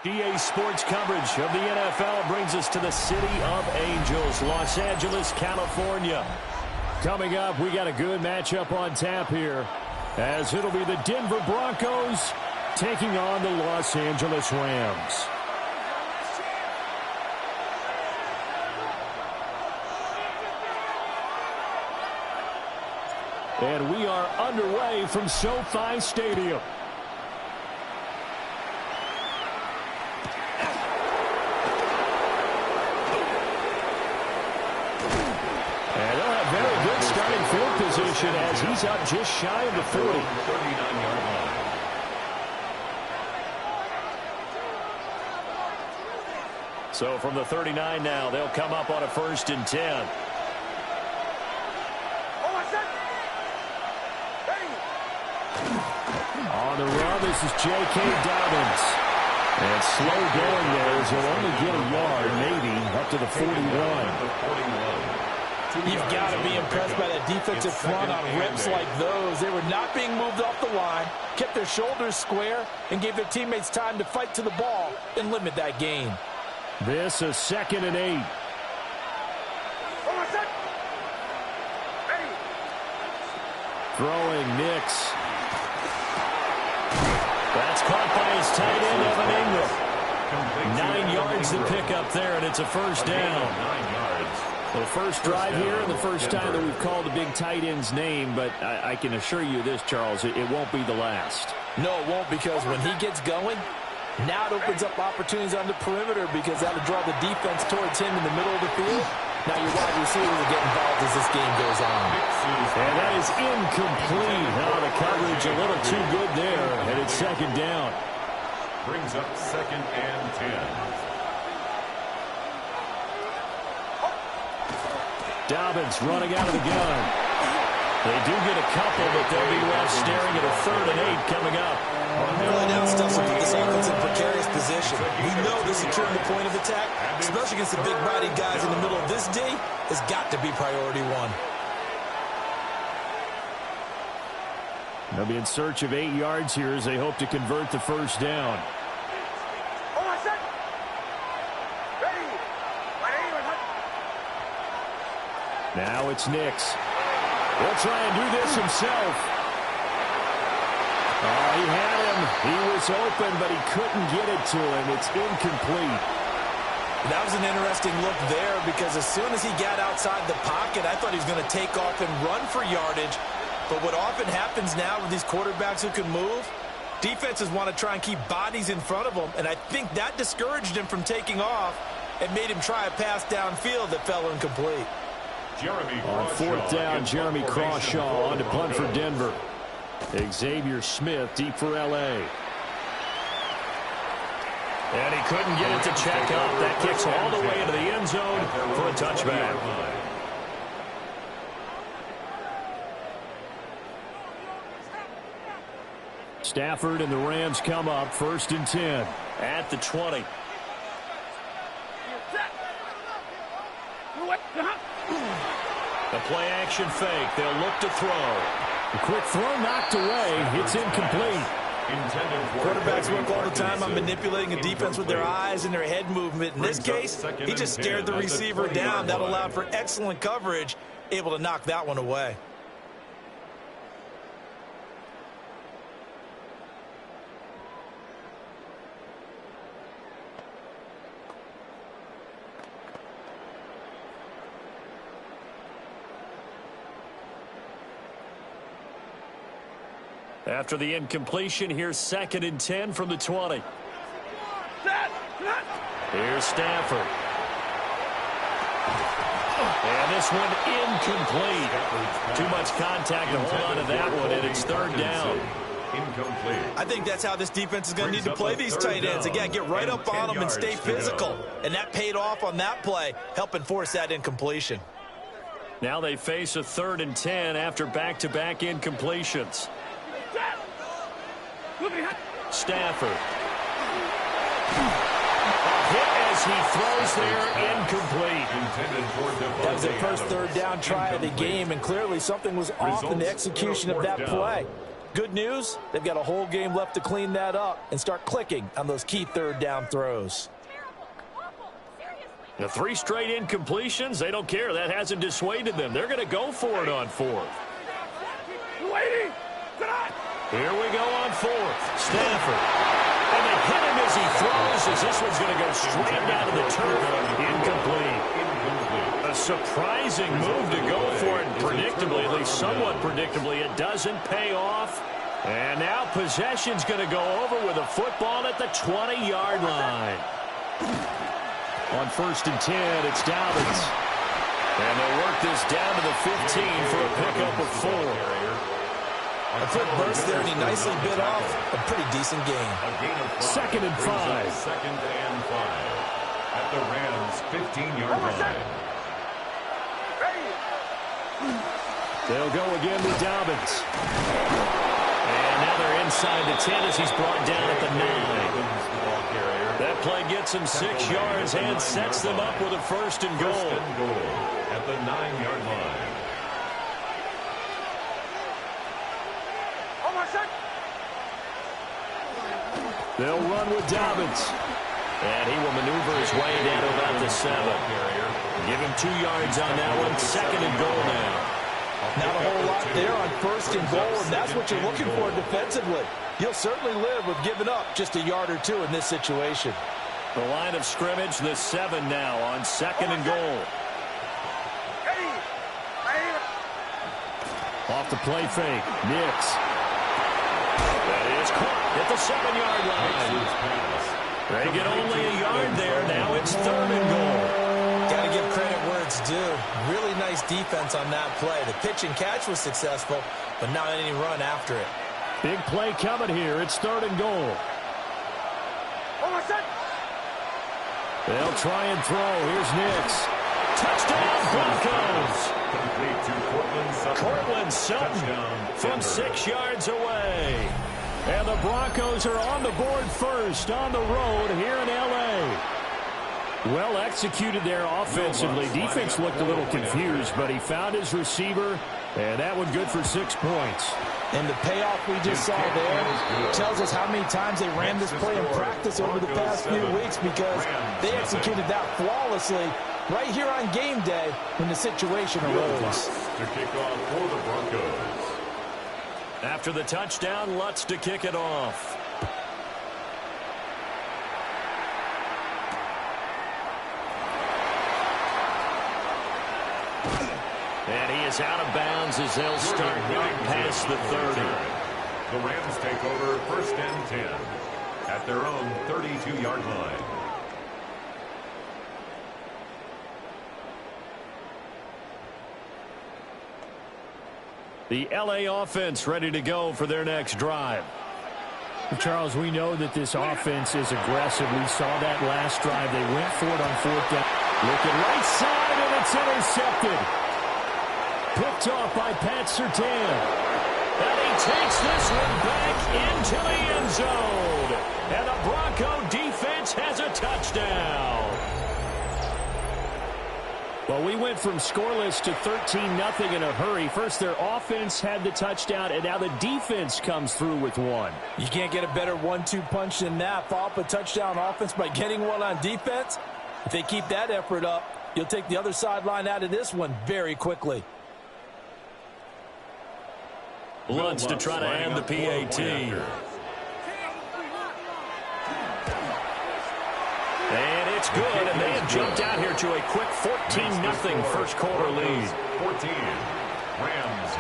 EA Sports coverage of the NFL brings us to the City of Angels, Los Angeles, California. Coming up, we got a good matchup on tap here, as it'll be the Denver Broncos taking on the Los Angeles Rams. And we are underway from SoFi Stadium. And they'll have very good starting field position as he's up just shy of the 40. 39-yard line. So from the 39 now, they'll come up on a 1st and 10. On the run, this is J.K. Dobbins. And slow going there as he'll only get a yard, maybe, up to the 41. You've got to be impressed by that defensive front on reps like those. They were not being moved off the line, kept their shoulders square, and gave their teammates time to fight to the ball and limit that gain. This is 2nd and 8. Throwing Nix. That's caught by his tight end, Evan Ingram. 9 yards to pick up there, and it's a 1st down. 9 yards. Well, first drive here, and the first time that we've called the big tight end's name, but I can assure you this, Charles, it won't be the last. No, it won't, because when he gets going, now it opens up opportunities on the perimeter because that'll draw the defense towards him in the middle of the field. Now your wide receivers will get involved as this game goes on. And that is incomplete. Now the coverage a little too good there, and it's 2nd down. Brings up 2nd and 10. Dobbins running out of the gun. They do get a couple, but they'll be left staring at a 3rd and 8 coming up. Early down stuff will put this offense in precarious position. We know this securing the point of attack, especially against the big-bodied guys in the middle of this D, has got to be priority one. They'll be in search of 8 yards here as they hope to convert the 1st down. Now it's Nix. He'll try and do this himself. Oh, he had him. He was open, but he couldn't get it to him. It's incomplete. That was an interesting look there because as soon as he got outside the pocket, I thought he was going to take off and run for yardage. But what often happens now with these quarterbacks who can move, defenses want to try and keep bodies in front of them, and I think that discouraged him from taking off and made him try a pass downfield that fell incomplete. On 4th down, Jeremy Crawshaw on to punt for Denver. Xavier Smith deep for L.A. And he couldn't get it to check up. That kicks all the way into the end zone for a touchback. Stafford and the Rams come up 1st and 10 at the 20. The play action fake. They'll look to throw. A quick throw knocked away. It's incomplete. Quarterbacks work all the time on manipulating a defense with their eyes and their head movement. In this case, he just stared the receiver down. That allowed for excellent coverage, able to knock that one away. After the incompletion, here's 2nd and 10 from the 20. Here's Stafford. And this one incomplete. Too much contact to hold on to that one, and it's 3rd down. I think that's how this defense is going to need to play these tight ends. Again, get right up on them and stay physical. And that paid off on that play, helping force that incompletion. Now they face a 3rd and 10 after back-to-back incompletions. Stafford. A hit as he throws there, incomplete. That was their first 3rd down try of the game, and clearly something was off in the execution of that play. Good news, they've got a whole game left to clean that up and start clicking on those key third down throws. The 3 straight incompletions, they don't care. That hasn't dissuaded them. They're going to go for it on 4th. Here we go on 4th. Stafford. And they hit him as he throws, as this one's going to go straight down to the turf. Incomplete. A surprising move to go for it. Predictably, at least somewhat predictably, it doesn't pay off. And now possession's going to go over with a football at the 20-yard line. On 1st and 10, it's Dobbins. And they'll work this down to the 15 for a pickup of 4. A quick burst there, and he nicely bit off a pretty decent gain. 2nd and 5. 2nd and 5 at the Rams' 15-yard line. They'll go again with Dobbins. And now they're inside the 10 as he's brought down at the 9. That play gets him 6 yards and sets them up with a 1st and goal. 1st and goal at the 9-yard line. They'll run with Dobbins. And he will maneuver his way down to about the 7. Give him 2 yards on that one. 2nd and goal now. Not a whole lot there on 1st and goal, and that's what you're looking for defensively. You'll certainly live with giving up just a yard or 2 in this situation. The line of scrimmage, the 7 now on 2nd and goal. Off the play fake. Nix. That is caught at the 7-yard line. They get only a yard there. Now it's 3rd and goal. Got to give credit where it's due. Really nice defense on that play. The pitch and catch was successful, but not any run after it. Big play coming here. It's 3rd and goal. They'll try and throw. Here's Nix. Touchdown, Broncos. Complete to Cortland Sutton from 6 yards away. And the Broncos are on the board first on the road here in L.A. Well executed there offensively. Defense looked a little confused, but he found his receiver, and that one good for 6 points. And the payoff we just saw there tells us how many times they ran this play in practice over the past few weeks, because they executed that flawlessly right here on game day when the situation arose. To kick off for the Broncos. After the touchdown, Lutz to kick it off. And he is out of bounds as they'll start not past the 30. The Rams take over 1st and 10 at their own 32-yard line. The L.A. offense ready to go for their next drive. Charles, we know that this offense is aggressive. We saw that last drive. They went for it on 4th down. Looking right side, and it's intercepted. Picked off by Pat Surtain. And he takes this one back into the end zone. And the Bronco defense has a touchdown. Well, we went from scoreless to 13-0 in a hurry. First, their offense had the touchdown, and now the defense comes through with one. You can't get a better 1-2 punch than that. Follow up a touchdown offense by getting one on defense. If they keep that effort up, you'll take the other sideline out of this one very quickly. Lutz to try to end the PAT. And it's good, and they have jumped out here to a quick 14-0 first quarter lead. 14, Rams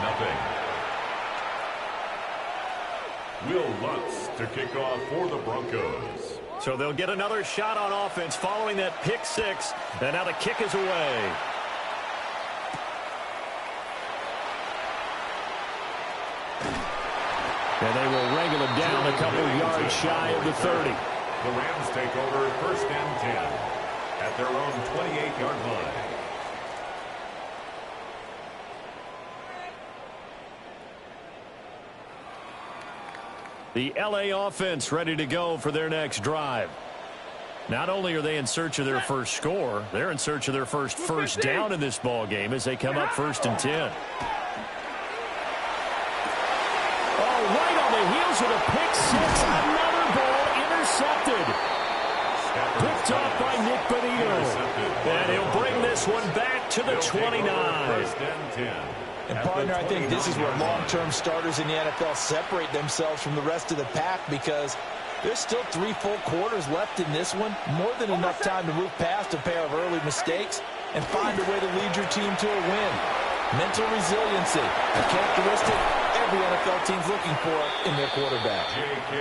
0. Will Lutz to kick off for the Broncos. So they'll get another shot on offense following that pick 6, and now the kick is away. And they will wrangle him down a couple yards shy of the 30. The Rams take over 1st and 10 at their own 28-yard line. The L.A. offense ready to go for their next drive. Not only are they in search of their first score, they're in search of their first down in this ball game as they come up 1st and 10. Oh, right the heels with a pick six. Another ball intercepted. Picked off by Nick Bonito. And he'll bring this one back to the 29. And, partner, I think this is where long-term starters in the NFL separate themselves from the rest of the pack, because there's still 3 full quarters left in this one. More than enough time to move past a pair of early mistakes and find a way to lead your team to a win. Mental resiliency, a characteristic every NFL team's looking for in their quarterback.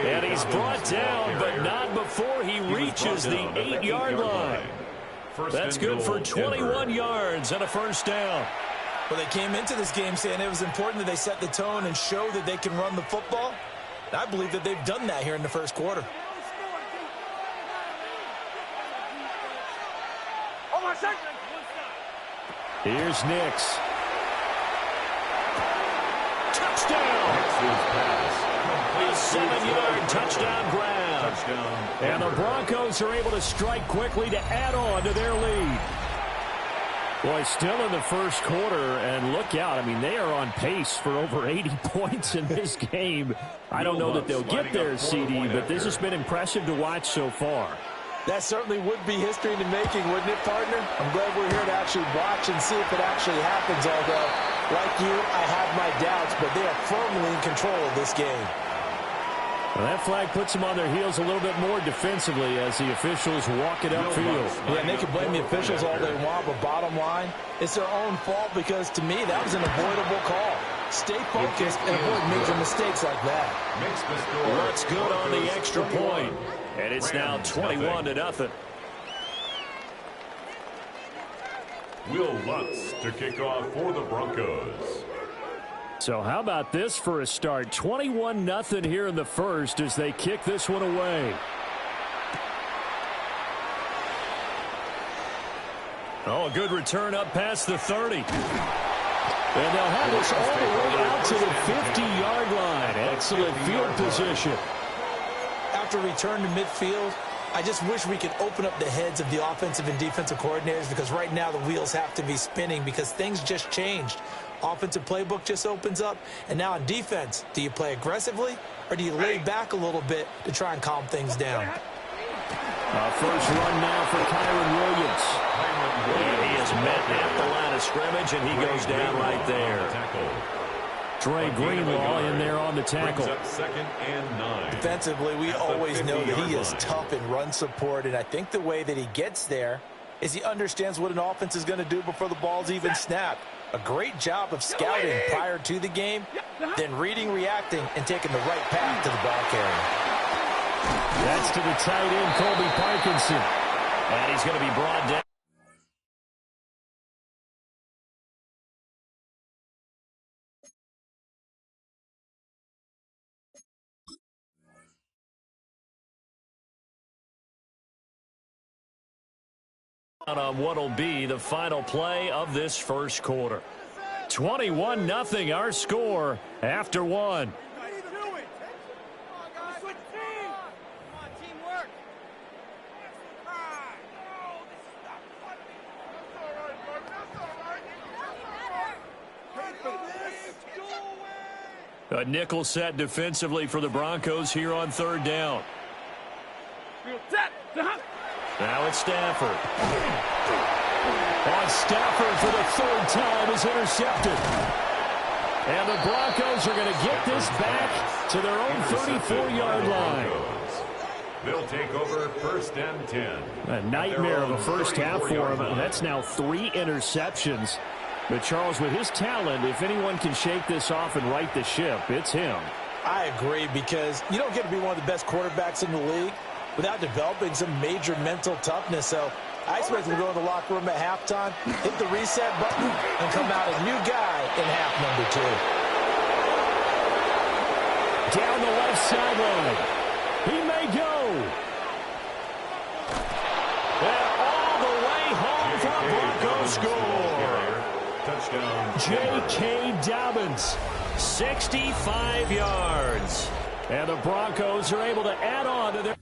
And he's brought down, but not before he reaches the 8-yard line. That's good for 21 yards and a first down. Well, they came into this game saying it was important that they set the tone and show that they can run the football. And I believe that they've done that here in the first quarter. Here's Nix. Touchdown! A 7-yard touchdown grab. And the Broncos are able to strike quickly to add on to their lead. Boy, still in the first quarter, and look out. I mean, they are on pace for over 80 points in this game. I don't know that they'll get there, CD, but this has been impressive to watch so far. That certainly would be history in the making, wouldn't it, partner? I'm glad we're here to actually watch and see if it actually happens, although, like you, I have my doubts, but they are firmly in control of this game. Well, that flag puts them on their heels a little bit more defensively as the officials walk it upfield. Yeah, and they can blame the officials all they want, but bottom line, it's their own fault, because to me, that was an avoidable call. Stay focused and avoid major mistakes like that. Looks good on the extra point. And it's now 21-0. Will Lutz to kick off for the Broncos. So how about this for a start? 21-0 here in the first as they kick this one away. Oh, a good return up past the 30. And they'll have this all the way out to the 50-yard line. Excellent field position. After return to midfield, I just wish we could open up the heads of the offensive and defensive coordinators, because right now the wheels have to be spinning because things just changed. Offensive playbook just opens up, and now on defense, do you play aggressively or do you lay back a little bit to try and calm things down? First run now for Kyron Williams. And he is met at the line of scrimmage, and he goes down right there. Trey Greenlaw in there on the tackle. Second and 9. Defensively, we always know that he is tough in run support, and I think the way that he gets there is he understands what an offense is going to do before the ball's even snapped. A great job of scouting prior to the game, then reading, reacting, and taking the right path to the ball carrier. That's to the tight end, Colby Parkinson. And he's going to be brought down. On what will be the final play of this first quarter. 21-0 our score after one. A nickel set defensively for the Broncos here on third down. Now it's Stafford. On Stafford for the third time is intercepted. And the Broncos are going to get this back to their own 34-yard line. They'll take over first and 10. A nightmare of a first half for him. That's now 3 interceptions. But Charles, with his talent, if anyone can shake this off and right the ship, it's him. I agree, because you don't get to be one of the best quarterbacks in the league without developing some major mental toughness. So I expect him to go in the locker room at halftime, hit the reset button, and come out a new guy in half number 2. Down the left sideline. He may go. And all the way home for a Broncos score. Touchdown. J.K. Dobbins, 65 yards. And the Broncos are able to add on to their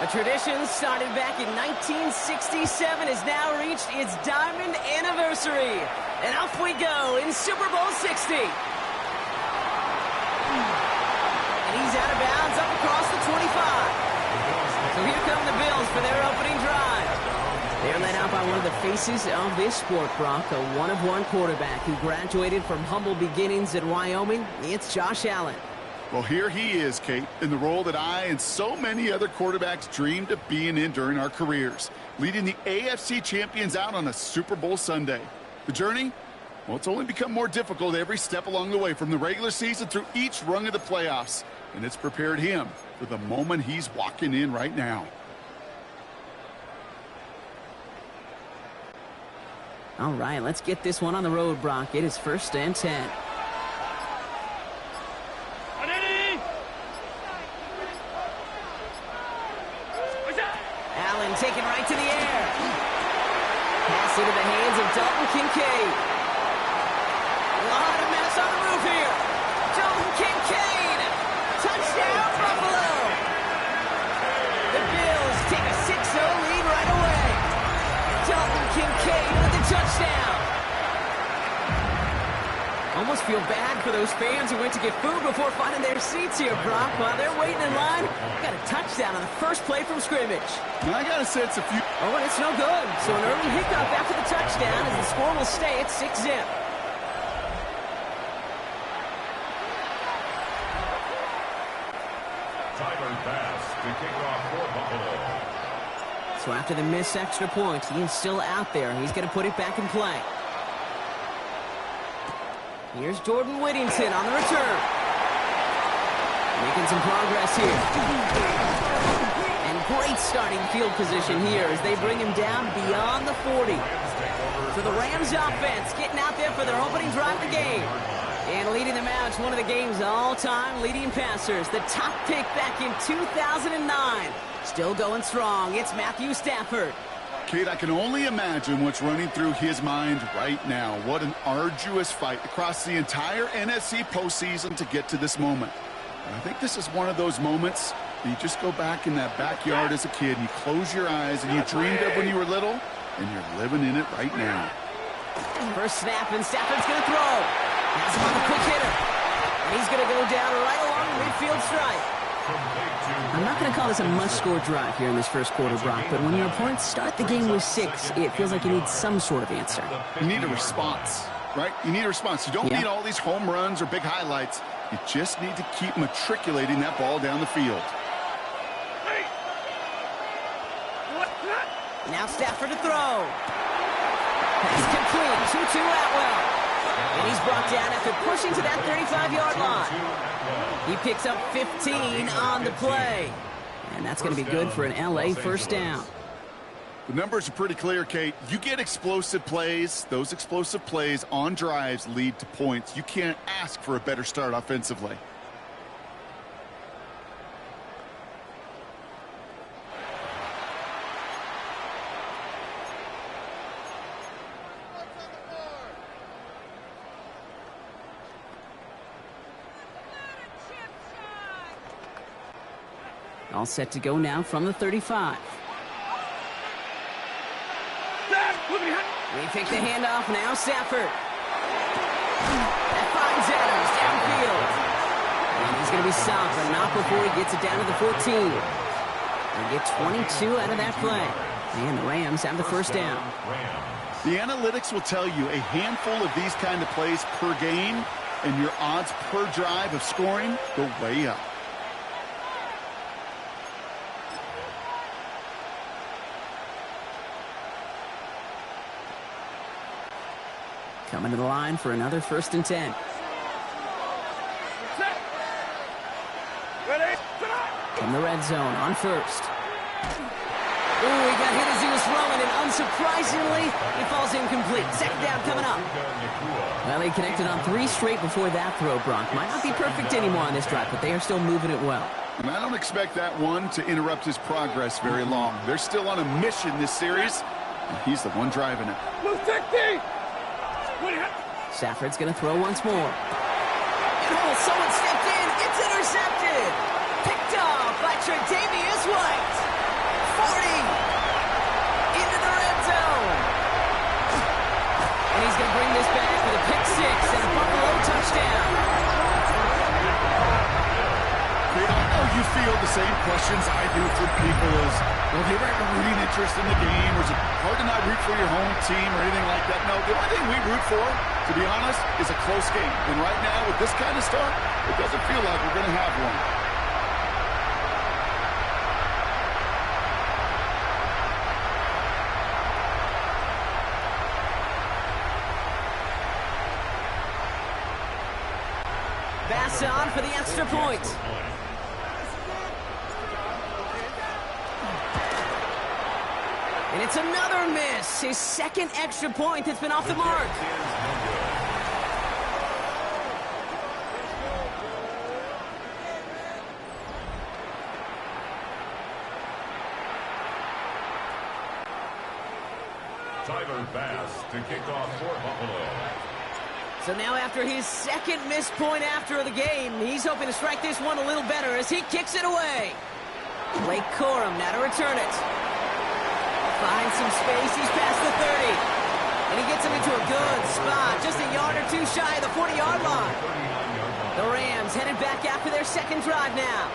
A tradition started back in 1967 has now reached its diamond anniversary. And off we go in Super Bowl 60. And he's out of bounds up across the 25. So here come the Bills for their opening drive. They're led out by one of the faces of this sport, Brock, a one-of-one quarterback who graduated from humble beginnings at Wyoming. It's Josh Allen. Well, here he is, Kate, in the role that I and so many other quarterbacks dreamed of being in during our careers, leading the AFC champions out on a Super Bowl Sunday. The journey? Well, it's only become more difficult every step along the way from the regular season through each rung of the playoffs, and it's prepared him for the moment he's walking in right now. All right, let's get this one on the road, Brock. It is 1st and 10. Allen taken right to the air. Pass into the hands of Dalton Kincaid. A lot of mess on the roof here. Dalton Kincaid. Touchdown, Buffalo. The Bills take a 6-0 lead right away. Dalton Kincaid with the touchdown. Almost feel bad for those fans who went to get food before finding their seats here, Brock. While they're waiting in line, got a touchdown on the first play from scrimmage. Now, I got to say it's a few... Oh, and it's no good. So an early hiccup after the touchdown as the score will stay at 6-zip. Tyler Bass to kick off for Buffalo. So after the missed extra points, he is still out there. He's going to put it back in play. Here's Jordan Whittington on the return. Making some progress here. And great starting field position here as they bring him down beyond the 40. So the Rams offense getting out there for their opening drive of the game. And leading them out is one of the game's all-time leading passers. The top pick back in 2009. Still going strong. It's Matthew Stafford. Kate, I can only imagine what's running through his mind right now. What an arduous fight across the entire NFC postseason to get to this moment. And I think this is one of those moments that you just go back in that backyard as a kid, and you close your eyes, and you dreamed of when you were little, and you're living in it right now. First snap, and Stafford's going to throw. Has him on the quick hitter. And he's going to go down right along the midfield stripe. I'm not going to call this a must-score drive here in this first quarter, Brock, but when your opponents start the game with 6, it feels like you need some sort of answer. You need a response, right? You need a response. You don't need all these home runs or big highlights. You just need to keep matriculating that ball down the field. Now Stafford to throw. Pass complete. 2-2 Atwell. And he's brought down after pushing to that 35-yard line. He picks up 15 on the play. And that's going to be good for an LA first down. The numbers are pretty clear, Kate. You get explosive plays. Those explosive plays on drives lead to points. You can't ask for a better start offensively. All set to go now from the 35. We take the handoff now, Stafford. That finds Adams downfield. And he's going to be stopped, but not before he gets it down to the 14. They get 22 out of that play. And the Rams have the first down. The analytics will tell you a handful of these kind of plays per game, and your odds per drive of scoring go way up. Coming to the line for another 1st and 10. From the red zone on first. Ooh, he got hit as he was throwing, and unsurprisingly, he falls incomplete. 2nd down coming up. Well, he connected on 3 straight before that throw, Brock. Might not be perfect anymore on this drive, but they are still moving it well. And I don't expect that one to interrupt his progress very long. They're still on a mission this series, and he's the one driving it. Stafford's going to throw once more. Oh, someone stepped in. It's intercepted. Picked off by Tre'Davious White. Into the red zone. And he's going to bring this back with a pick six and a Buffalo touchdown. I know you feel the same questions I do from people as, well, do you ever have a rooting interest in the game, or is it hard to not root for your home team or anything like that? No, the only thing we root for, to be honest, is a close game. And right now, with this kind of stuff, it doesn't feel like we're going to have one. Bass on for the extra point. And it's another miss. His second extra point that's been off the mark. Tyler Bass to kick off for Buffalo. So now after his second missed point after the game, he's hoping to strike this one a little better as he kicks it away. Blake Corum now to return it. Finds some space, he's past the 30. And he gets him into a good spot, just a yard or two shy of the 40-yard line. The Rams headed back after their second drive now.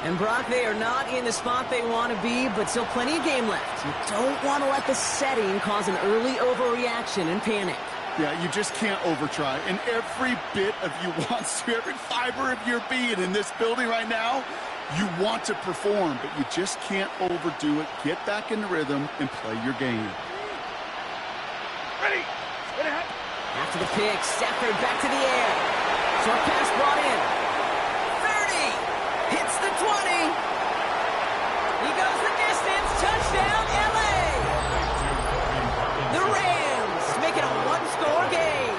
And Brock, they are not in the spot they want to be, but still plenty of game left. You don't want to let the setting cause an early overreaction and panic. Yeah, you just can't overtry. And every bit of you wants to, every fiber of your being in this building right now, you want to perform, but you just can't overdo it. Get back in the rhythm and play your game. Ready. After the pick, Stafford back to the air. Short pass brought in. 30. Hits the 20. He goes the distance. Touchdown, LA. The Rams make it a one-score game.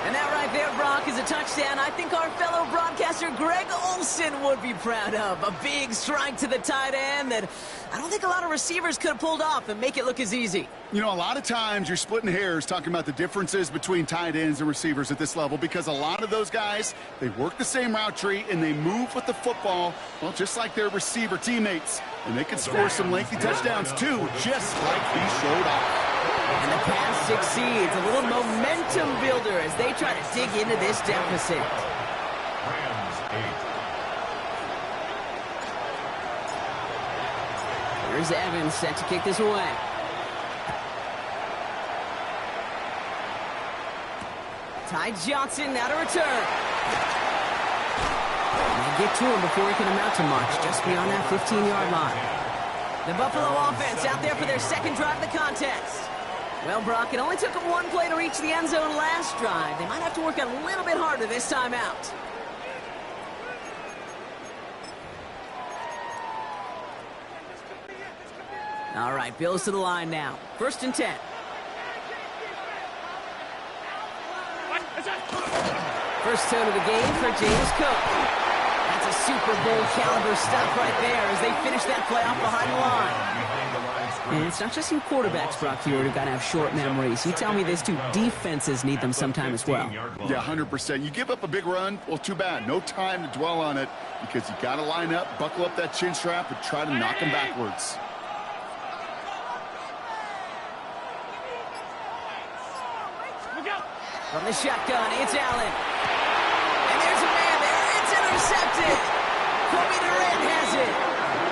And that right there, Brock, is a touchdown I think our fellow broadcaster Greg Olsen would be proud of. A big strike to the tight end that I don't think a lot of receivers could have pulled off and make it look as easy. You know, a lot of times you're splitting hairs talking about the differences between tight ends and receivers at this level, because a lot of those guys, they work the same route tree and they move with the football, well, just like their receiver teammates. And they can score some lengthy touchdowns too, just like he showed off. And the pass succeeds. A little momentum builder as they try to dig into this deficit. Rams 8. Here's Evans set to kick this away. Ty Johnson now to return. And they get to him before he can amount to much, just beyond that 15-yard line. The Buffalo offense out there for their second drive of the contest. Well, Brock, it only took them one play to reach the end zone last drive. They might have to work a little bit harder this time out. All right, Bills to the line now. 1st and 10. First tone of the game for James Cook. That's a Super Bowl caliber stop right there as they finish that play off behind the line. And it's not just you quarterbacks, Brock, here who got to have short memories. You tell me this too, defenses need them sometime as well. Yeah, 100%. You give up a big run, well, too bad. No time to dwell on it, because you got to line up, buckle up that chin strap, and try to knock them backwards. From the shotgun, it's Allen. And there's a man there. It's intercepted. Kobe Durant has it.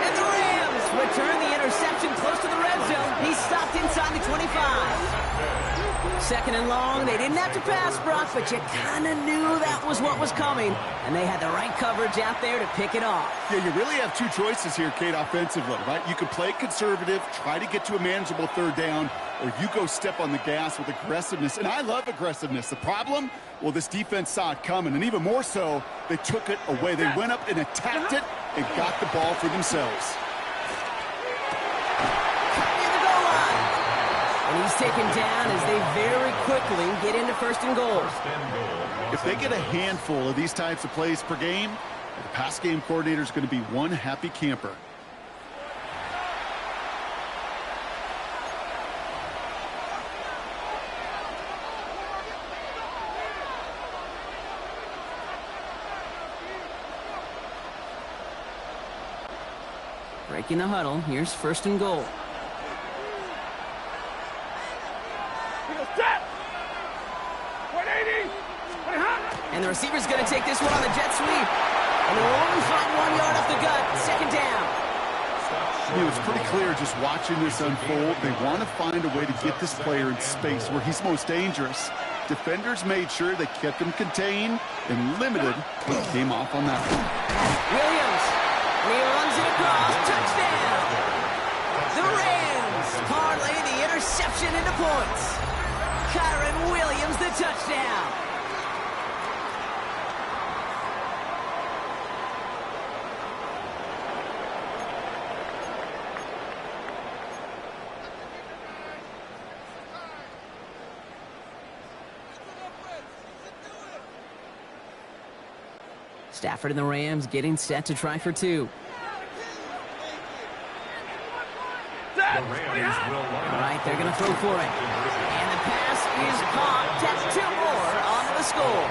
And the Rams return the interception close to the red zone. He's stopped inside the 25. 2nd and long. They didn't have to pass, Brock, but you kind of knew that was what was coming. And they had the right coverage out there to pick it off. Yeah, you really have two choices here, Kate, offensively, right? You can play conservative, try to get to a manageable 3rd down, or you go step on the gas with aggressiveness. And I love aggressiveness. The problem, well, this defense saw it coming, and even more so, they took it away. They went up and attacked it and got the ball for themselves. And he's taken down as they very quickly get into 1st and goal. If they get a handful of these types of plays per game, the pass game coordinator is going to be one happy camper. Breaking the huddle. Here's first and goal. And the receiver's going to take this one on the jet sweep. And they'll only find 1 yard off the gut. Second down. It was pretty clear just watching this unfold. They want to find a way to get this player in space where he's most dangerous. Defenders made sure they kept him contained and limited what came off on that one. Williams. And he runs it across. Touchdown. The Rams parlay the interception into points. Kyron Williams, the touchdown. Stafford and the Rams getting set to try for two. All right, they're going to throw for it. And the pass is caught. That's 2 more onto the score.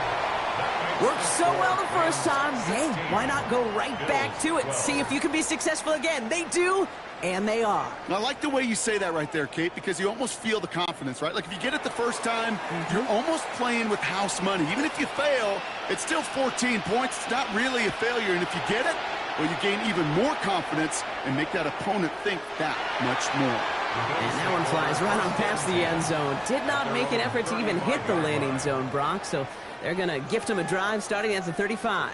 Worked so well the first time. Hey, why not go right back to it? See if you can be successful again. They do, and they are. I like the way you say that right there, Kate, because you almost feel the confidence, right? Like if you get it the first time, you're almost playing with house money. Even if you fail, it's still 14 points. It's not really a failure. And if you get it, well, you gain even more confidence and make that opponent think that much more. And that one flies right on past the end zone. Did not make an effort to even hit the landing zone, Brock. So they're going to gift him a drive starting at the 35.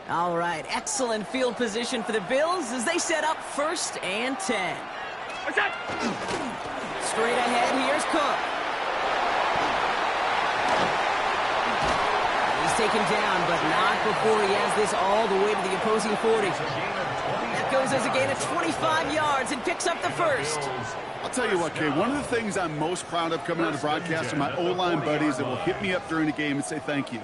All right, excellent field position for the Bills as they set up 1st and 10. Straight ahead, here's Cook. He's taken down, but not before he has this all the way to the opposing 40. That goes as a gain of 25 yards and picks up the first. I'll tell you what, Kate, one of the things I'm most proud of coming out of broadcast are my O-line buddies that will hit me up during the game and say thank you.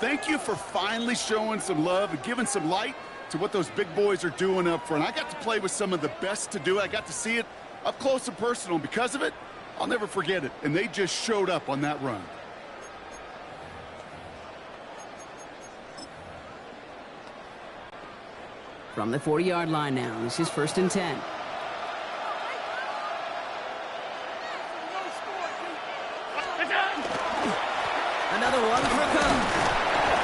Thank you for finally showing some love and giving some light to what those big boys are doing up front. I got to play with some of the best to do it. I got to see it up close and personal. And because of it, I'll never forget it. And they just showed up on that run. From the 40-yard line now, this is 1st and 10. Another one for Cook.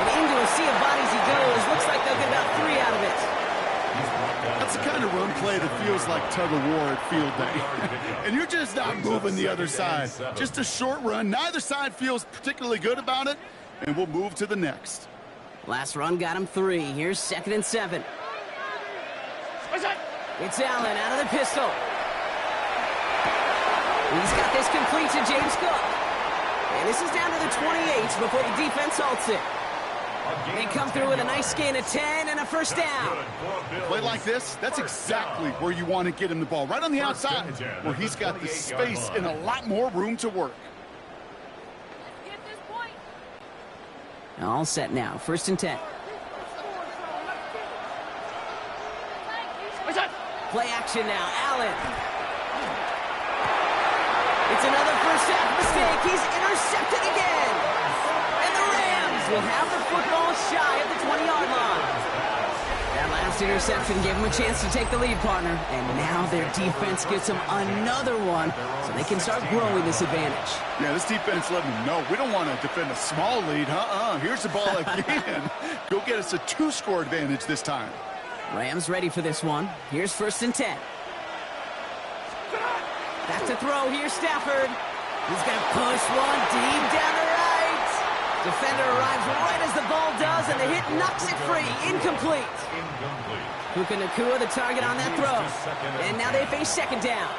And into a sea of bodies he goes. Looks like they'll get about 3 out of it. That's the kind of run play that feels like tug-of-war at field day. And you're just not moving the other side. Just a short run. Neither side feels particularly good about it. And we'll move to the next. Last run got him 3. Here's 2nd and 7. It's Allen out of the pistol. He's got this complete to James Cook. And this is down to the 28 before the defense halts it. They come through with a nice gain of 10 and a first down. Play like this, that's exactly where you want to get him the ball. Right on the outside, where he's got the space and a lot more room to work. All set now, 1st and 10. Play action now, Allen. It's another first half mistake. He's intercepted again. And the Rams will have the football shy of the 20-yard line. That last interception gave them a chance to take the lead, partner. And now their defense gets them another one so they can start growing this advantage. Yeah, this defense letting them know we don't want to defend a small lead. Here's the ball again. Go get us a 2-score advantage this time. Rams ready for this one. Here's 1st and 10. Back to throw. Here's Stafford. He's going to push one deep down the right. Defender arrives right as the ball does, and the hit knocks it free. Incomplete. Puka Nacua, the target on that throw. And now they face 2nd down.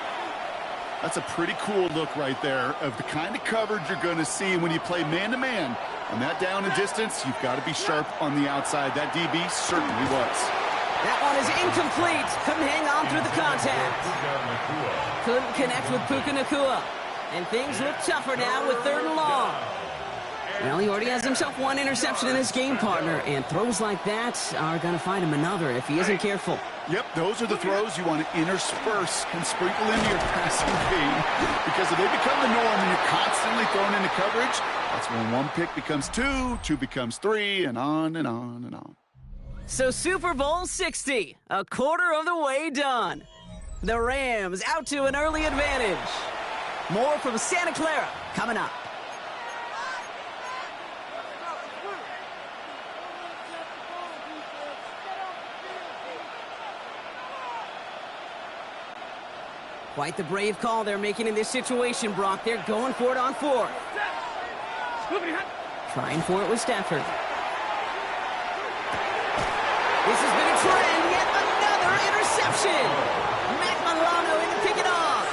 That's a pretty cool look right there of the kind of coverage you're going to see when you play man-to-man. On that down and distance, you've got to be sharp on the outside. That DB certainly was. That one is incomplete. Couldn't hang on through the contact. Couldn't connect with Puka Nacua. And things look tougher now with 3rd and long. Well, he already has himself one interception in his game, partner, and throws like that are going to find him another if he isn't careful. Yep, those are the throws you want to intersperse and sprinkle into your passing game, because if they become the norm and you're constantly thrown into coverage, that's when one pick becomes two becomes three, and on and on and on. So Super Bowl 60, a quarter of the way done. The Rams out to an early advantage. More from Santa Clara coming up. Quite the brave call they're making in this situation, Brock. They're going for it on fourth. Trying for it with Stafford. This has been a trend. Yet another interception. Mac Milano in to pick it off.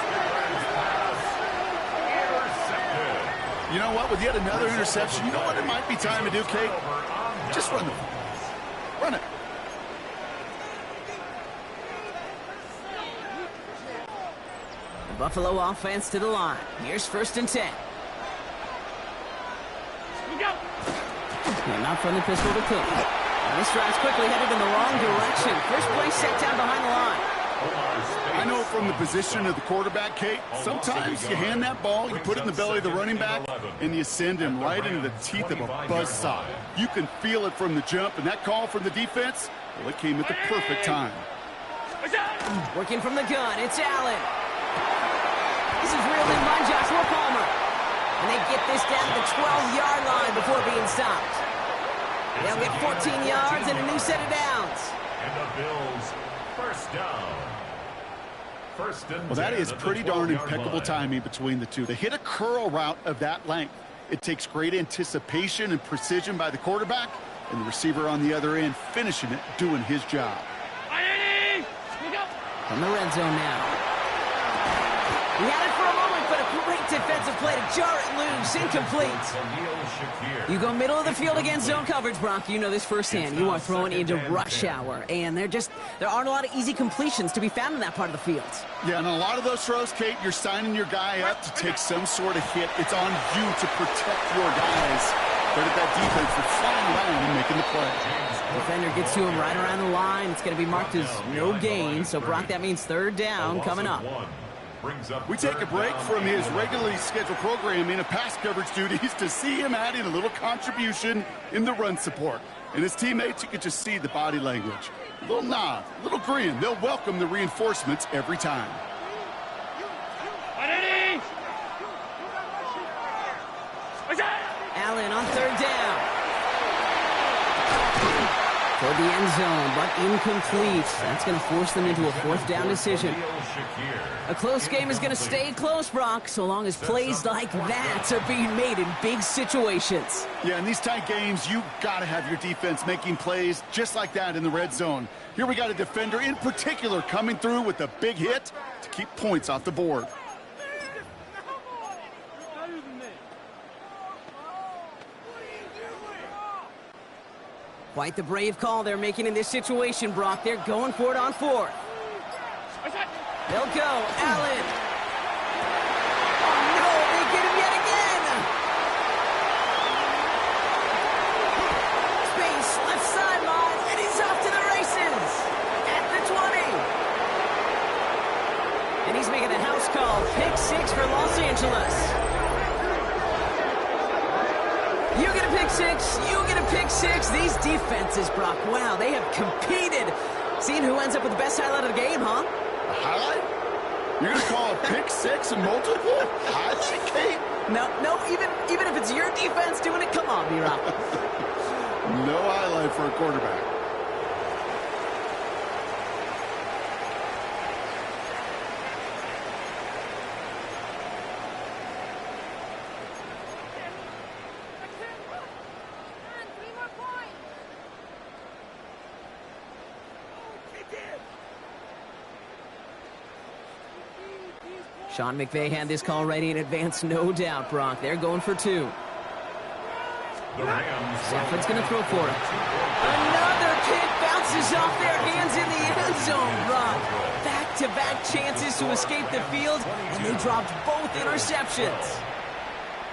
You know what? With yet another interception, you know what it might be time to do, Kate? Just run the ball. Run it. The Buffalo offense to the line. Here's 1st and 10. And not from the pistol to Cook. And this drive's quickly headed in the wrong direction. First play set down behind the line. I know from the position of the quarterback, Kate, sometimes you hand that ball, you put it in the belly of the running back, and you send him right into the teeth of a buzzsaw. You can feel it from the jump, and that call from the defense, well, it came at the perfect time. Working from the gun, it's Allen. This is reeled in by Joshua Palmer. And they get this down to the 12-yard line before being stopped. They'll get 14 yards and a new set of downs. And the Bills, first down. Well, that is pretty darn impeccable timing between the two. They hit a curl route of that length. It takes great anticipation and precision by the quarterback, and the receiver on the other end finishing it, doing his job. From the red zone now. He had it for a moment, but a great defensive play to jar it loose. Incomplete. You go middle of the field against zone coverage, Brock. You know this firsthand. You are throwing into rush hour, and there aren't a lot of easy completions to be found in that part of the field. Yeah, and a lot of those throws, Kate, you're signing your guy up to take some sort of hit. It's on you to protect your guys. But if that defense is flying around and making the play. Defender gets to him right around the line. It's going to be marked as no gain. So, Brock, that means 3rd down coming up. We take a break from his regularly scheduled programming of pass coverage duties to see him adding a little contribution in the run support. And his teammates, you could just see the body language. A little nod, a little grin. They'll welcome the reinforcements every time. Allen on 3rd down. Toward the end zone, but incomplete. That's going to force them into a 4th down decision. A close game is going to stay close, Brock, so long as plays like that are being made in big situations. Yeah, in these tight games, you got to have your defense making plays just like that in the red zone. Here we got a defender in particular coming through with a big hit to keep points off the board. Quite the brave call they're making in this situation, Brock. They're going for it on 4th. They'll go. Allen. Oh, no, they get him yet again. Space, left sideline, and he's off to the races at the 20. And he's making a house call. Pick 6 for Los Angeles. You get a pick 6. You get a pick 6. These defenses, Brock, wow, they have competed. Seeing who ends up with the best highlight of the game, huh? A highlight? You're going to call a pick 6 and multiple? Highlight, Kate? No, even if it's your defense doing it, come on, B-Rock. No highlight for a quarterback. Sean McVay had this call ready in advance, no doubt, Brock. They're going for 2. Stafford's going to throw for it. Another kick bounces off their hands in the end zone, Brock. Back-to-back chances to escape the field, and they dropped both interceptions.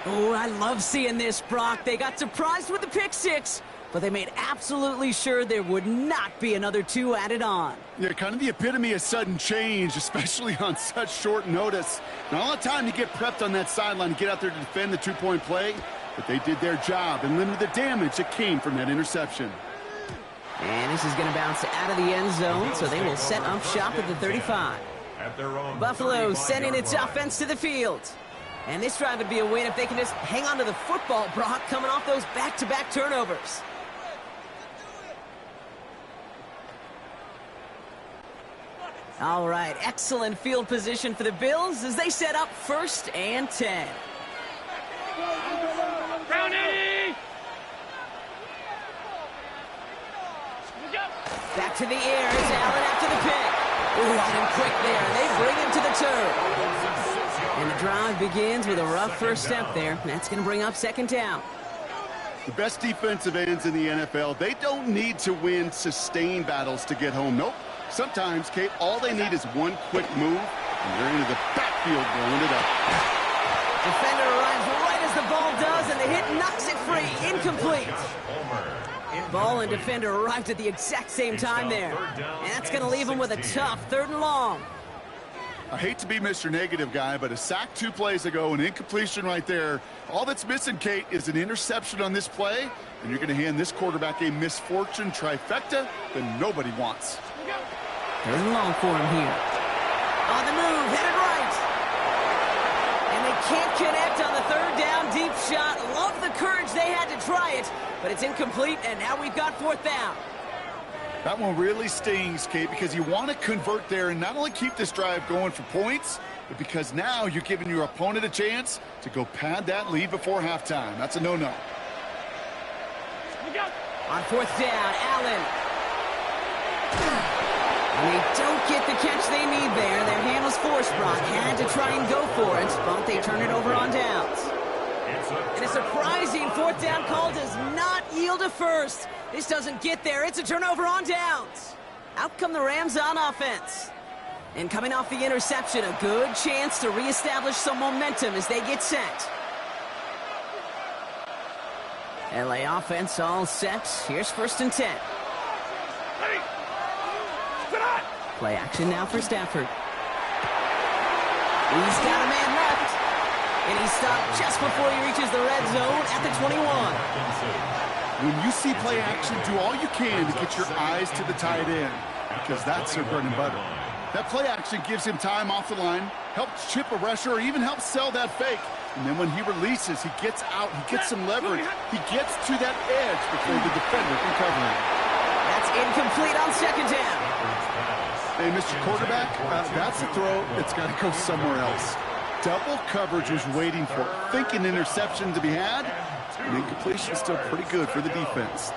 Oh, I love seeing this, Brock. They got surprised with the pick six, but they made absolutely sure there would not be another two added on. Yeah, kind of the epitome of sudden change, especially on such short notice. Not a lot of time to get prepped on that sideline to get out there to defend the two-point play, but they did their job and limited the damage that came from that interception. And this is going to bounce out of the end zone, so they will set up shop at the 35. Buffalo sending its offense to the field. And this drive would be a win if they can just hang on to the football, Brock, coming off those back-to-back turnovers. All right, excellent field position for the Bills as they set up 1st and 10. Brownie! Back to the air as Allen after the pick. Ooh, got him quick there. They bring him to the turf. And the drive begins with a rough first step there. That's going to bring up 2nd down. The best defensive ends in the NFL, they don't need to win sustained battles to get home. Nope. Sometimes, Kate, all they need is one quick move, and they're into the backfield blowing it up. Defender arrives right as the ball does, and the hit knocks it free. Incomplete. Ball and defender arrived at the exact same time there. And that's going to leave him with a tough 3rd and long. I hate to be Mr. Negative guy, but a sack 2 plays ago, an incompletion right there. All that's missing, Kate, is an interception on this play, and you're going to hand this quarterback a misfortune trifecta that nobody wants. 3rd and long for him here. On the move, headed right. And they can't connect on the 3rd down deep shot. Love the courage they had to try it, but it's incomplete, and now we've got 4th down. That one really stings, Kate, because you want to convert there and not only keep this drive going for points, but because now you're giving your opponent a chance to go pad that lead before halftime. That's a no-no. On 4th down, Allen. And they don't get the catch they need there. Their hand was forced, Brock. Had to try and go for it, but they turn it over on downs. And a surprising 4th down call does not yield a first. This doesn't get there. It's a turnover on downs. Out come the Rams on offense. And coming off the interception, a good chance to reestablish some momentum as they get set. LA offense all set. Here's 1st and 10. Play action now for Stafford. He's got a man left. And he's stopped just before he reaches the red zone at the 21. When you see play action, do all you can to get your eyes to the tight end, because that's their bread and butter. That play action gives him time off the line, helps chip a rusher, or even helps sell that fake. And then when he releases, he gets out, he gets some leverage. He gets to that edge before the defender can cover him. That's incomplete on 2nd down. Hey, Mr. Quarterback, that's a throw that's got to go somewhere else. Double coverage was waiting for it. Thinking interception to be had, and incompletion is still pretty good for the defense.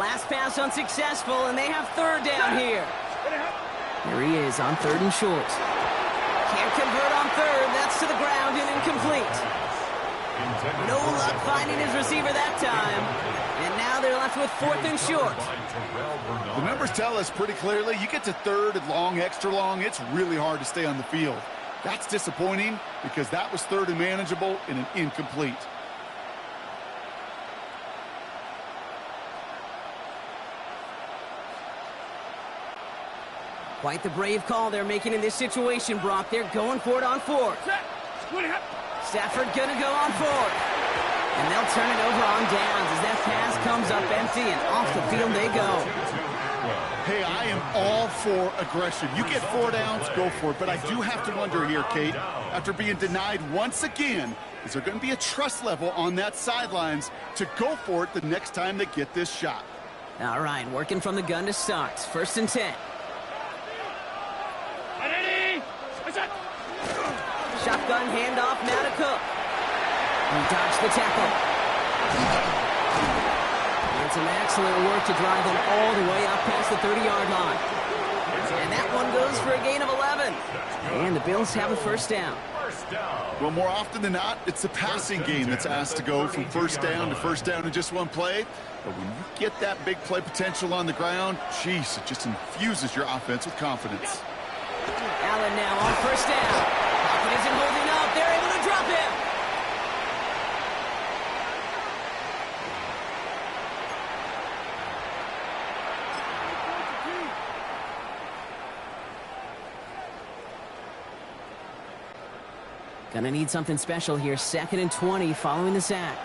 Last pass unsuccessful, and they have 3rd down here. Here he is on 3rd and short. Can't convert on 3rd. That's to the ground and incomplete. No luck finding his receiver that time. And now they're left with 4th and short. The numbers tell us pretty clearly, you get to 3rd and long, extra long, it's really hard to stay on the field. That's disappointing because that was 3rd and manageable and an incomplete. Quite the brave call they're making in this situation, Brock. They're going for it on 4th. Stafford gonna go on 4th. And they'll turn it over on downs as that pass comes up empty and off the field they go. Hey, I am all for aggression. You get 4 downs, go for it. But I do have to wonder here, Kate, after being denied once again, is there going to be a trust level on that sidelines to go for it the next time they get this shot? All right, working from the gun to start. 1st and 10. Shotgun handoff now to Cook. He dodged the tackle. And some excellent work to drive them all the way up past the 30-yard line. And that one goes for a gain of 11. And the Bills have a 1st down. Well, more often than not, it's the passing game that's asked to go from 1st down to 1st down in just one play. But when you get that big play potential on the ground, geez, it just infuses your offense with confidence. Allen now on 1st down. Pocket isn't holding up. They're able to drop him. Gonna need something special here. 2nd and 20 following the sack.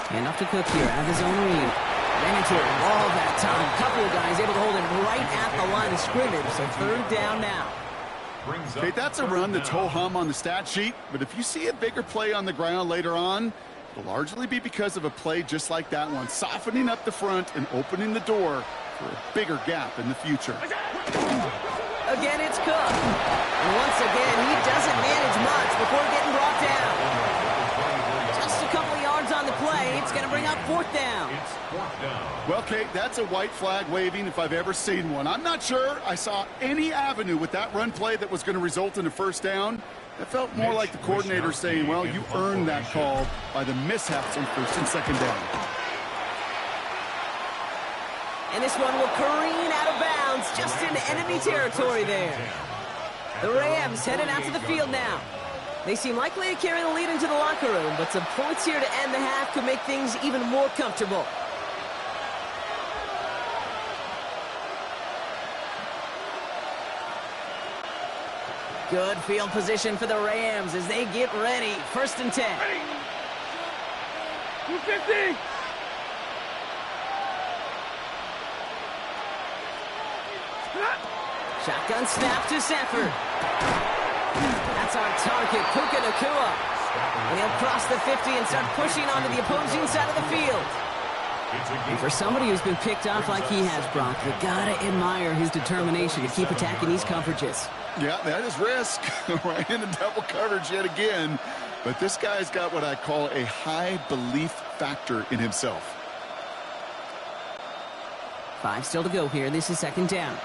Hand off to Cook here out of his own read. Ran into a wall that time. Couple of guys able to hold him right at the line of scrimmage. So 3rd down now. Okay, that's a run that's ho-hum on the stat sheet, but if you see a bigger play on the ground later on, it'll largely be because of a play just like that one, softening up the front and opening the door for a bigger gap in the future. Again, it's Cook. And once again, he doesn't manage much before getting brought down. Just a couple of yards on the play. It's going to bring up 4th down. Well, Kate, that's a white flag waving if I've ever seen one. I'm not sure I saw any avenue with that run play that was going to result in a 1st down. That felt more like the coordinator saying, well, you earned that call by the mishaps on 1st and 2nd down. And this one will careen out of bounds just into enemy territory there. The Rams headed out to the field now. They seem likely to carry the lead into the locker room, but some points here to end the half could make things even more comfortable. Good field position for the Rams as they get ready. 1st and 10. 250. Shotgun snap to Sanford. That's our target, Puka Nacua. And he'll cross the 50 and start pushing onto the opposing side of the field. And for somebody who's been picked off like he has, Brock, you gotta admire his determination to keep attacking these coverages. Yeah, that is risk. Right into double coverage yet again. But this guy's got what I call a high belief factor in himself. 5 still to go here. This is 2nd down.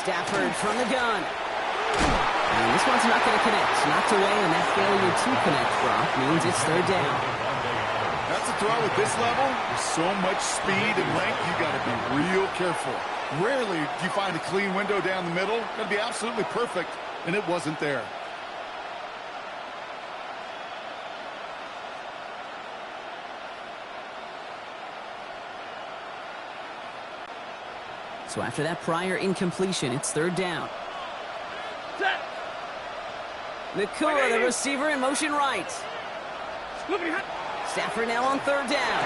Stafford from the gun. And this one's not going to connect. Knocked away, and that failure to connect, Brock, means it's 3rd down. That's a throw at this level. With so much speed and length, you got to be real careful. Rarely do you find a clean window down the middle. Going to be absolutely perfect, and it wasn't there. So after that prior incompletion, it's 3rd down. Nacua, the receiver, in motion right. Stafford now on 3rd down.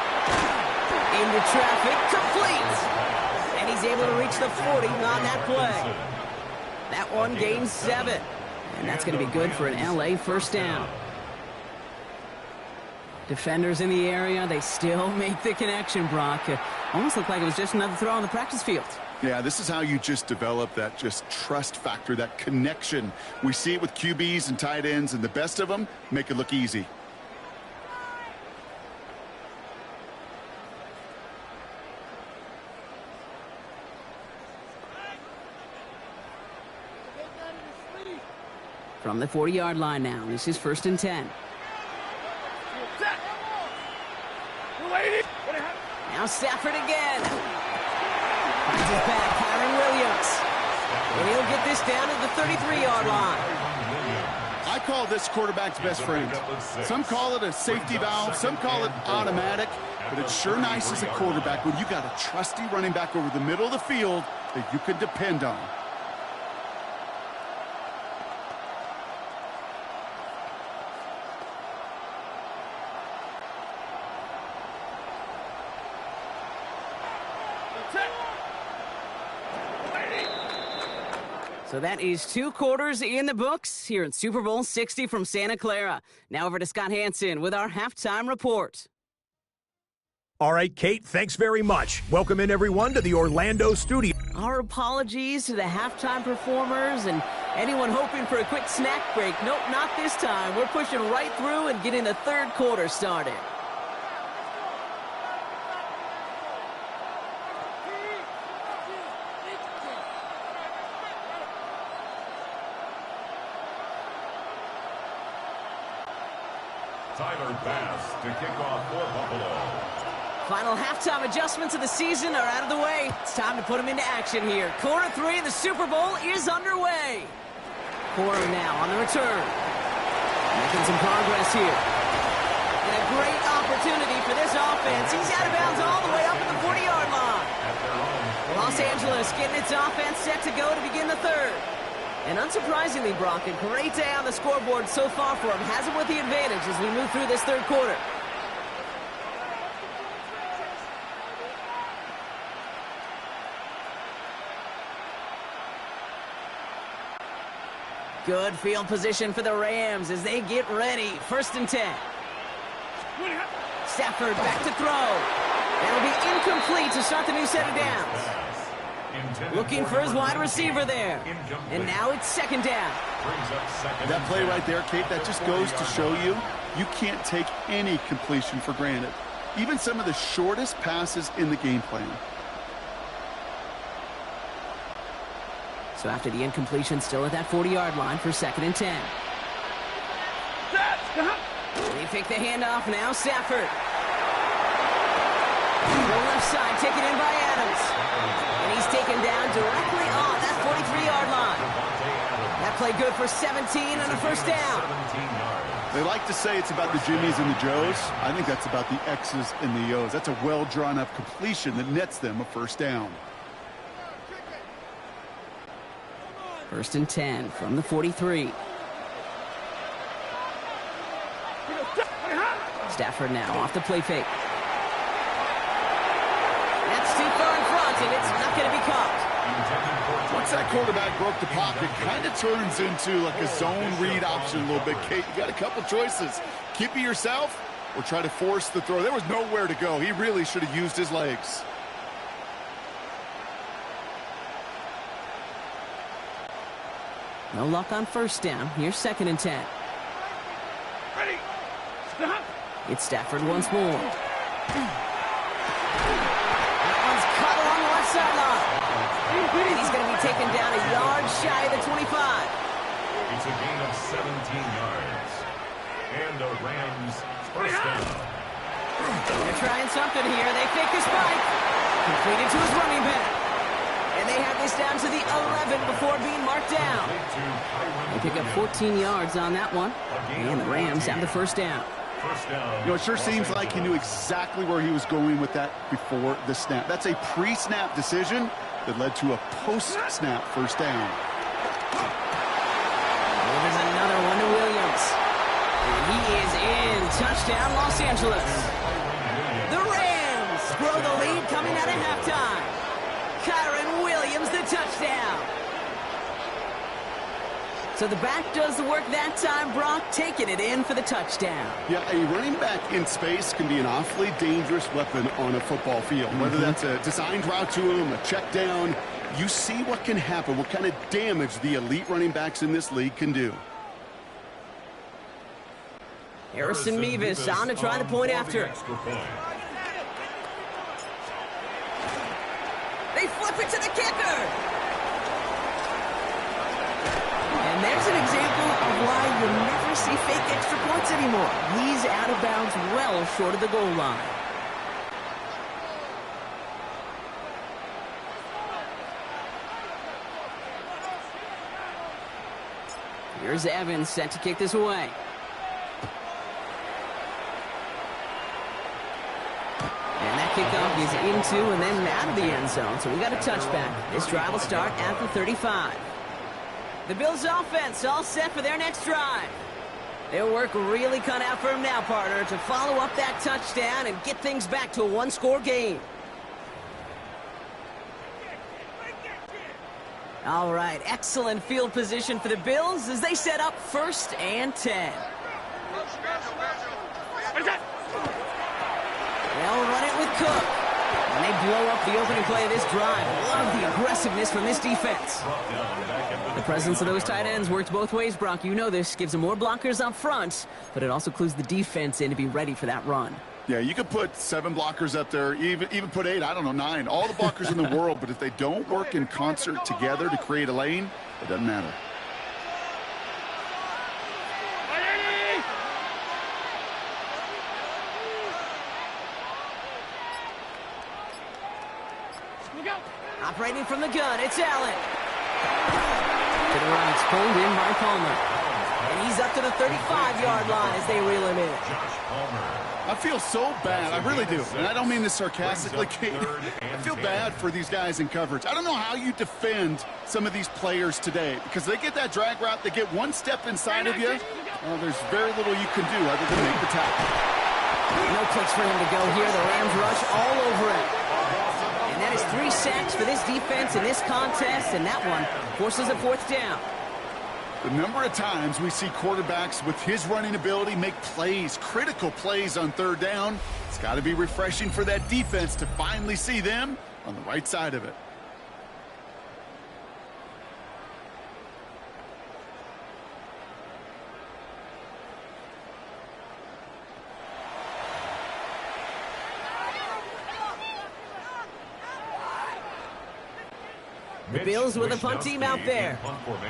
Into traffic, complete. And he's able to reach the 40 on that play. That one gains 7. And that's going to be good for an LA 1st down. Defenders in the area, they still make the connection, Brock. Almost looked like it was just another throw on the practice field. Yeah, this is how you just develop that just trust factor, that connection. We see it with QBs and tight ends, and the best of them make it look easy. From the 40-yard line now, this is 1st and 10. Now Stafford again. Finds his back, Kyron Williams. And he'll get this down to the 33-yard line. I call this quarterback's best friend. Some call it a safety valve, some call it automatic, but it's sure nice as a quarterback when you got a trusty running back over the middle of the field that you can depend on. So that is 2 quarters in the books here in Super Bowl 60 from Santa Clara. Now over to Scott Hansen with our halftime report. All right, Kate, thanks very much. Welcome in, everyone, to the Orlando studio. Our apologies to the halftime performers and anyone hoping for a quick snack break. Nope, not this time. We're pushing right through and getting the 3rd quarter started. Tyler Bass to kick off for Buffalo. Final halftime adjustments of the season are out of the way. It's time to put them into action here. Quarter 3 of the Super Bowl is underway. Quarter now on the return. Making some progress here. And a great opportunity for this offense. He's out of bounds all the way up at the 40-yard line. At their own Los Angeles getting its offense set to go to begin the third. And unsurprisingly, Brock, a great day on the scoreboard so far for him. Has him with the advantage as we move through this third quarter. Good field position for the Rams as they get ready. 1st and 10. Stafford back to throw. That'll be incomplete to start the new set of downs. Looking for his wide receiver there. And now it's 2nd down. That play right there, Kate, that just goes to show you, you can't take any completion for granted. Even some of the shortest passes in the game plan. So after the incompletion, still at that 40-yard line for 2nd and 10. They pick the handoff now, Stafford. The left side taken in by Adams. And he's taken down directly on that 43-yard line. That play good for 17 and a 1st down. They like to say it's about the Jimmies and the Joes. I think that's about the X's and the O's. That's a well-drawn-up completion that nets them a 1st down. 1st and 10 from the 43. Stafford now off the play fake. That's too far in front, and it's not going to be caught. Once that quarterback broke the pocket, kind of turns into like a zone read option a little bit. Kate, you got a couple choices. Keep it yourself or try to force the throw. There was nowhere to go. He really should have used his legs. No luck on 1st down. Here's 2nd and 10. Ready. It's Stafford once more. That one's cut along the left sideline. And he's going to be taken down a yard shy of the 25. It's a gain of 17 yards. And the Rams 1st down. They're trying something here. They fake a spike. Completed to his running back. And they have this down to the 11 before being marked down. They pick up 14 yards on that one. And the Rams have the 1st down. You know, it sure seems like he knew exactly where he was going with that before the snap. That's a pre-snap decision that led to a post-snap 1st down. Well, there's another one to Williams. And he is in. Touchdown, Los Angeles. The Rams grow the lead coming out of halftime. Kyron Williams, the touchdown. So the back does the work that time, Brock, taking it in for the touchdown. Yeah, a running back in space can be an awfully dangerous weapon on a football field. Whether that's a designed route to him, a check down, you see what can happen, what kind of damage the elite running backs in this league can do. Harrison Mevis on to try the point after. They flip it to the kicker. And there's an example of why you never see fake extra points anymore. He's out of bounds well short of the goal line. Here's Evans set to kick this away. And that kickoff is into and then out of the end zone. So we got a touchback. This drive will start at the 35. The Bills offense all set for their next drive. Their work really cut out for him now, partner, to follow up that touchdown and get things back to a one-score game. All right, excellent field position for the Bills as they set up 1st and 10. They'll run it with Cook. And they blow up the opening play of this drive. Love the aggressiveness from this defense. The presence of those tight ends works both ways, Brock. You know this. Gives them more blockers up front, but it also clues the defense in to be ready for that run. Yeah, you could put 7 blockers up there, even put 8, I don't know, 9. All the blockers in the world, but if they don't work in concert together to create a lane, it doesn't matter. Operating from the gun, it's Allen. To the right, it's pulled in by Palmer. And he's up to the 35-yard line as they reel him in. I I feel so bad. I really do. And I don't mean this sarcastically, Kate. I feel bad for these guys in coverage. I don't know how you defend some of these players today because they get that drag route, they get one step inside of you. Well, there's very little you can do other than make the tackle. No place for him to go here. The Rams rush all over him. And that is 3 sacks for this defense in this contest, and that one forces a 4th down. The number of times we see quarterbacks with his running ability make plays, critical plays on 3rd down. It's got to be refreshing for that defense to finally see them on the right side of it. The Bills with a punt team out there.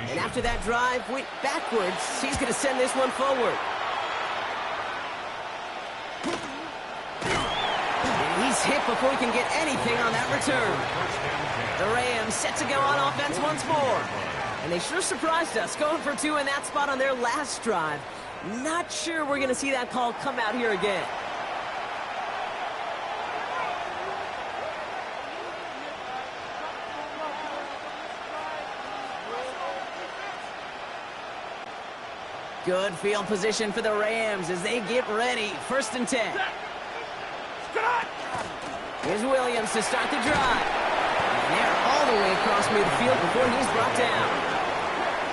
And after that drive went backwards, he's going to send this one forward. And he's hit before he can get anything on that return. The Rams set to go on offense once more. And they sure surprised us, going for 2 in that spot on their last drive. Not sure we're going to see that call come out here again. Good field position for the Rams as they get ready. 1st and 10. Here's Williams to start the drive. And they're all the way across midfield before he's brought down.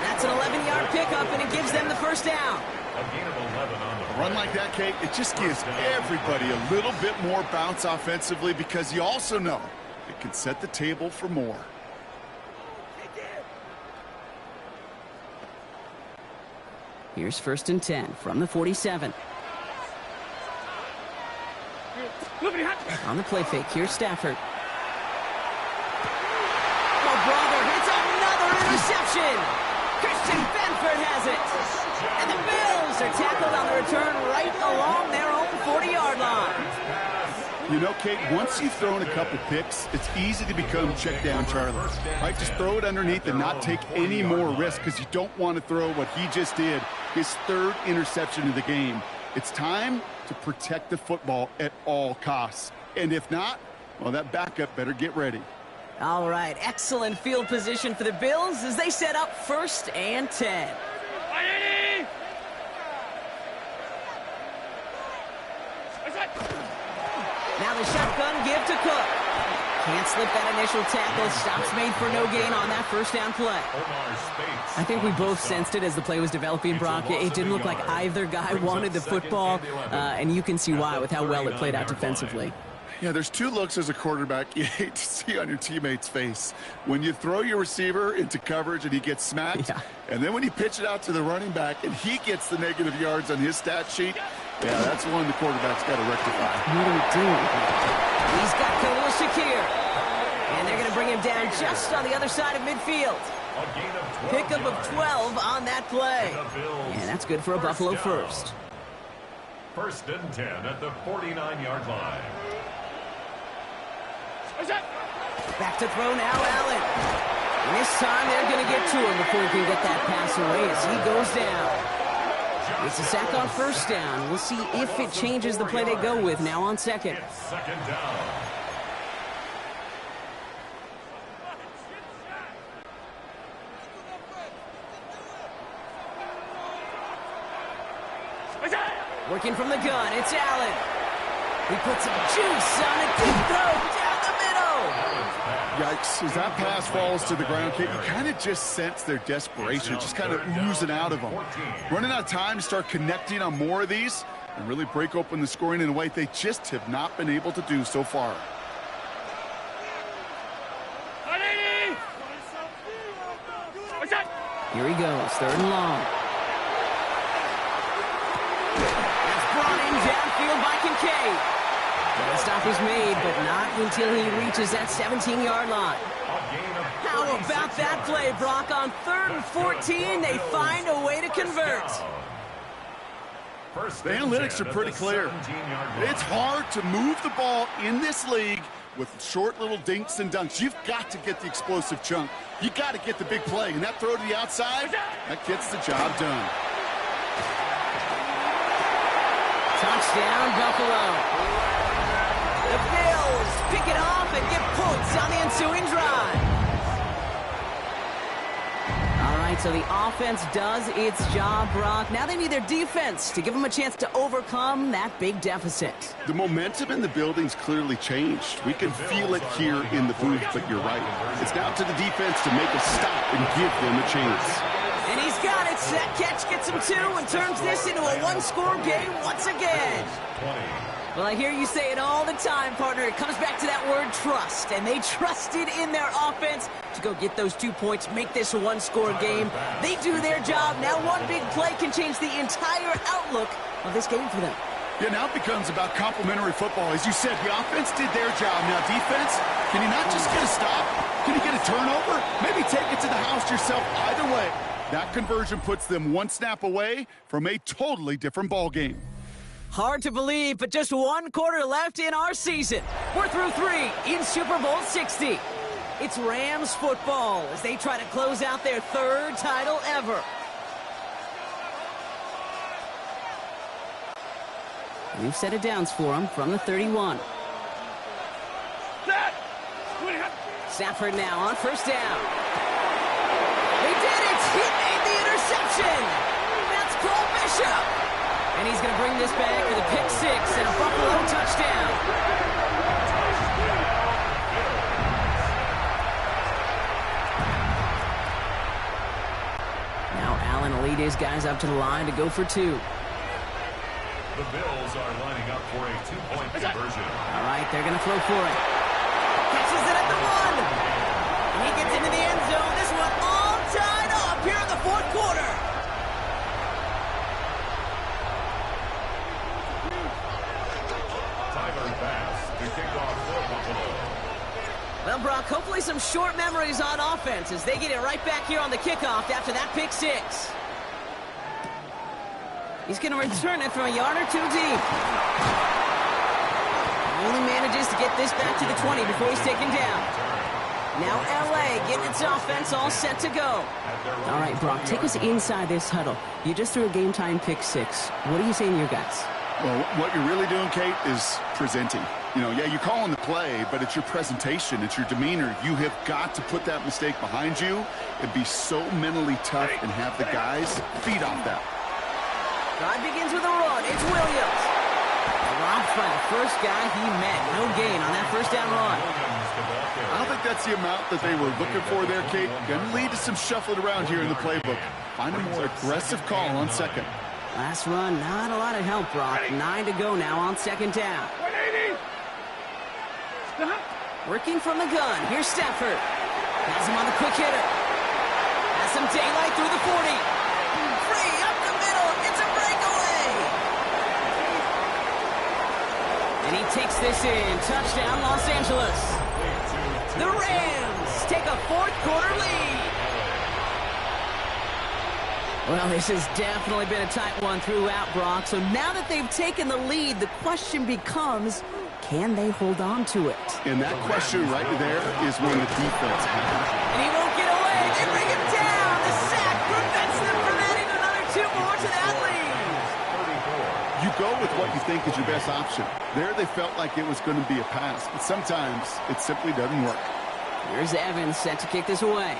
That's an 11-yard pickup, and it gives them the 1st down. A run like that, Kate, it just gives everybody a little bit more bounce offensively because you also know it can set the table for more. Here's 1st and 10 from the 47. On the play fake, here's Stafford. Oh, brother, it's another interception. Christian Benford has it. And the Bills are tackled on the return right along their own 40-yard line. You know, Kate, once you've thrown a couple picks, it's easy to become check down Charlie. Right? Just throw it underneath and not take any more risk because you don't want to throw what he just did, his 3rd interception of the game. It's time to protect the football at all costs. And if not, well, that backup better get ready. All right, excellent field position for the Bills as they set up 1st and 10. Now the shotgun give to Cook. Can't slip that initial tackle. Stops made for no gain on that 1st down play. I think we both sensed it as the play was developing, Brock. It didn't look like either guy wanted the football, and you can see why with how well it played out defensively. Yeah, there's 2 looks as a quarterback you hate to see on your teammate's face. When you throw your receiver into coverage and he gets smacked, and then when you pitch it out to the running back and he gets the negative yards on his stat sheet, yeah, that's one the quarterback's got to rectify. What do we do? He's got Khalil Shakir. And they're going to bring him down just on the other side of midfield. Pickup of 12 on that play. And that's good for a Buffalo 1st. 1st and 10 at the 49-yard line. Back to throw now, Allen. And this time they're going to get to him before he can get that pass away as he goes down. It's a sack on 1st down. We'll see if it changes the play they go with now on 2nd. 2nd down. Working from the gun, it's Allen. He puts some juice on a deep throw down the middle. Yikes. As that pass falls to the ground, Kate, you kind of just sense their desperation, just kind of oozing out of them. Running out of time to start connecting on more of these and really break open the scoring in a way they just have not been able to do so far. Here he goes, 3rd and long. That's brought in downfield by Kincaid. The stop is made, but not until he reaches that 17-yard line. How about that play, Brock? On 3rd and 14, they find a way to convert. The analytics are pretty clear. It's hard to move the ball in this league with short little dinks and dunks. You've got to get the explosive chunk. You got to get the big play. And that throw to the outside, that gets the job done. Touchdown, Buffalo. The Bills pick it off and get points on the ensuing drive. All right, so the offense does its job, Brock. Now they need their defense to give them a chance to overcome that big deficit. The momentum in the building's clearly changed. We can feel it here in the booth, but you're right. It's down to the defense to make a stop and give them a chance. And he's got it. That catch gets him two and turns this into a one-score game once again. Well, I hear you say it all the time, partner. It comes back to that word trust, and they trusted in their offense to go get those 2 points, make this a one-score game. They do their job. Now one big play can change the entire outlook of this game for them. Yeah, now it becomes about complementary football. As you said, the offense did their job. Now defense, can you not just get a stop? Can you get a turnover? Maybe take it to the house yourself. Either way, that conversion puts them one snap away from a totally different ball game. Hard to believe, but just one quarter left in our season. We're through 3 in Super Bowl 60. It's Rams football as they try to close out their 3rd title ever. New set of downs for them from the 31. Stafford now on first down. They did it! He made the interception! That's Cole Bishop! And he's going to bring this back for the pick 6 and a Buffalo touchdown. Now Allen will lead his guys up to the line to go for 2. The Bills are lining up for a 2-point conversion. All right, they're going to throw for it. Catches it at the 1. And he gets into the end zone. This one all tied up here in the 4th quarter. Well, Brock, hopefully some short memories on offense as they get it right back here on the kickoff after that pick 6. He's going to return it from a yard or 2 deep. Only manages to get this back to the 20 before he's taken down. Now L.A. getting its offense all set to go. All right, Brock, take us inside this huddle. You just threw a game-time pick 6. What are you saying to your guys? Well, what you're really doing, Kate, is presenting. You know, yeah, you're calling the play, but it's your presentation, it's your demeanor. You have got to put that mistake behind you and be so mentally tough and have the guys feed off that. Drive begins with a run. It's Williams. Dropped by the first guy he met. No gain on that first down run. I don't think that's the amount that they were looking for there, Kate. Going to lead to some shuffling around here in the playbook. Find a more aggressive call on second. Last run, not a lot of help, Brock. 9 to go now on second down. Working from the gun. Here's Stafford. Has him on the quick hitter. Has some daylight through the 40. Free up the middle. It's a breakaway. And he takes this in. Touchdown, Los Angeles. The Rams take a 4th quarter lead. Well, this has definitely been a tight one throughout, Brock. So now that they've taken the lead, the question becomes, can they hold on to it? And that question right there is one the defense has. And he won't get away. They bring him down. The sack prevents them from adding another 2 more to that lead. You go with what you think is your best option. There they felt like it was going to be a pass, but sometimes it simply doesn't work. Here's Evans set to kick this away.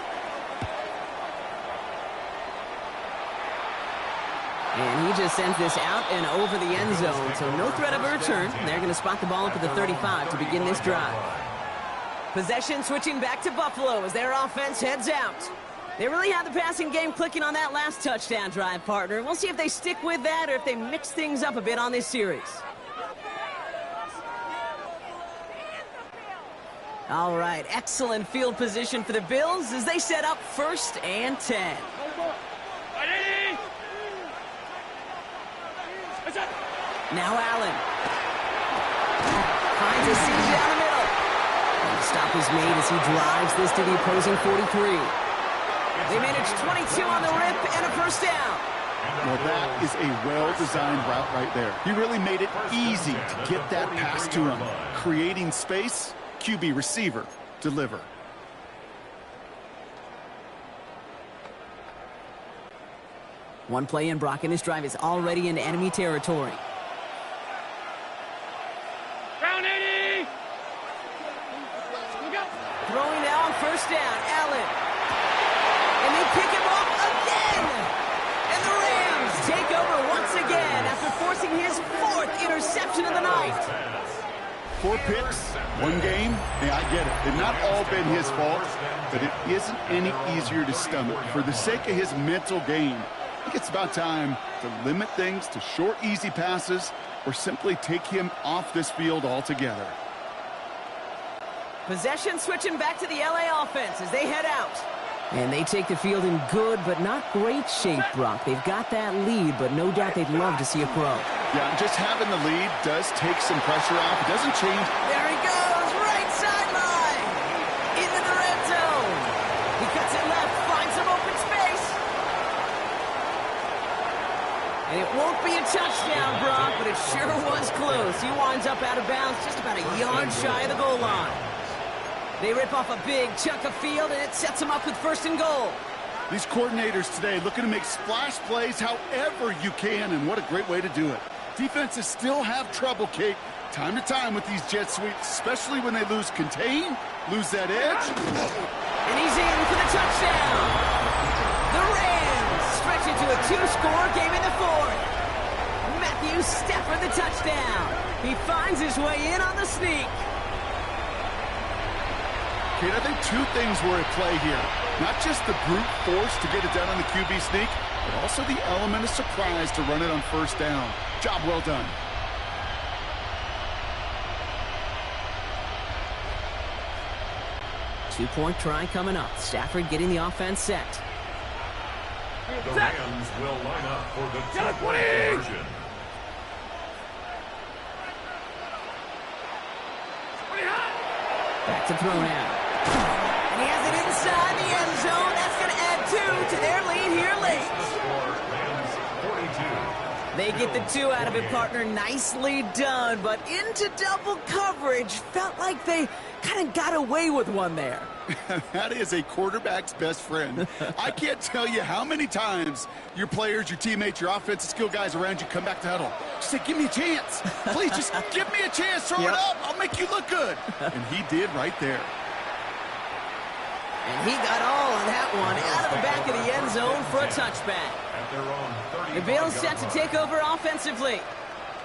And he just sends this out and over the end zone, so no threat of a return. They're going to spot the ball up at the 35 to begin this drive. Possession switching back to Buffalo as their offense heads out. They really had the passing game clicking on that last touchdown drive, partner. We'll see if they stick with that or if they mix things up a bit on this series. All right, excellent field position for the Bills as they set up 1st and 10. Now Allen. Finds a seam down the middle. And the stop is made as he drives this to the opposing 43. They manage 22 on the rip and a first down. Well, that is a well-designed route right there. He really made it easy to get that pass to him. Creating space, QB receiver, deliver. One play in, Brock, and this drive is already into enemy territory. Throwing now on first down, Allen. And they pick him off again. And the Rams take over once again after forcing his 4th interception of the night. 4 picks, 1 game. Yeah, I get it. They've not all been his fault, but it isn't any easier to stomach. For the sake of his mental game, I think it's about time to limit things to short, easy passes or simply take him off this field altogether. Possession switching back to the LA offense as they head out. And they take the field in good but not great shape, Brock. They've got that lead, but no doubt they'd love to see a pro. Yeah, just having the lead does take some pressure off. It doesn't change. There he goes, right sideline. Into the red zone. He cuts it left, finds some open space. And it won't be a touchdown, Brock, but it sure was close. He winds up out of bounds just about a yard shy of the goal line. They rip off a big chunk of field, and it sets them up with 1st and goal. These coordinators today looking to make splash plays however you can, and what a great way to do it. Defenses still have trouble, Kate, time to time with these jet sweeps, especially when they lose contain, lose that edge. And he's in for the touchdown. The Rams stretch into a 2-score game in the 4th. Matthew Stafford the touchdown. He finds his way in on the sneak. Kate, I think 2 things were at play here. Not just the brute force to get it done on the QB sneak, but also the element of surprise to run it on 1st down. Job well done. Two-point try coming up. Stafford getting the offense set. The Rams will line up for the 2-point conversion. Back to throw now. And he has it inside the end zone. That's going to add 2 to their lead here late. They get the 2 out of it, partner. Nicely done, but into double coverage. Felt like they kind of got away with one there. That is a quarterback's best friend. I can't tell you how many times your players, your teammates, your offensive skill guys around you come back to huddle. Just say, give me a chance. Please, just give me a chance. Throw it up. I'll make you look good. And he did right there. And he got all of that one out of the back of the end zone for a touchback. The Bills set to take over offensively.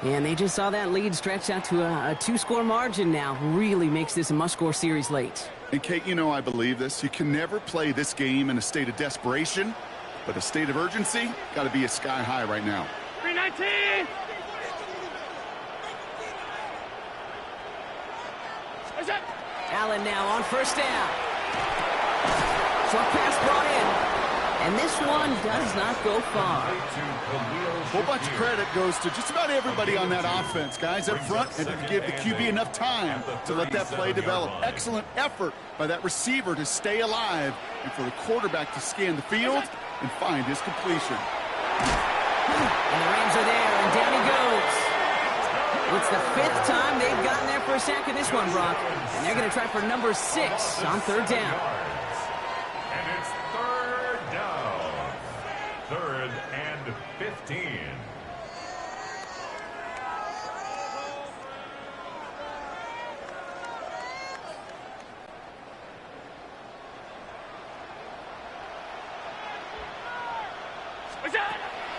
And they just saw that lead stretch out to a 2-score margin now. Really makes this a must-score series late. And, Kate, you know I believe this. You can never play this game in a state of desperation, but a state of urgency got to be a sky high right now. 319! Allen now on 1st down. Short pass brought in. And this one does not go far. A whole bunch of credit goes to just about everybody on that offense. Guys up front had to give the QB enough time to let that play develop. Excellent effort by that receiver to stay alive and for the quarterback to scan the field and find his completion. And the Rams are there, and down he goes. It's the 5th time they've gotten there for a sack in this one, Brock. And they're going to try for number 6 on 3rd down. And it's 3rd down. 3rd and 15.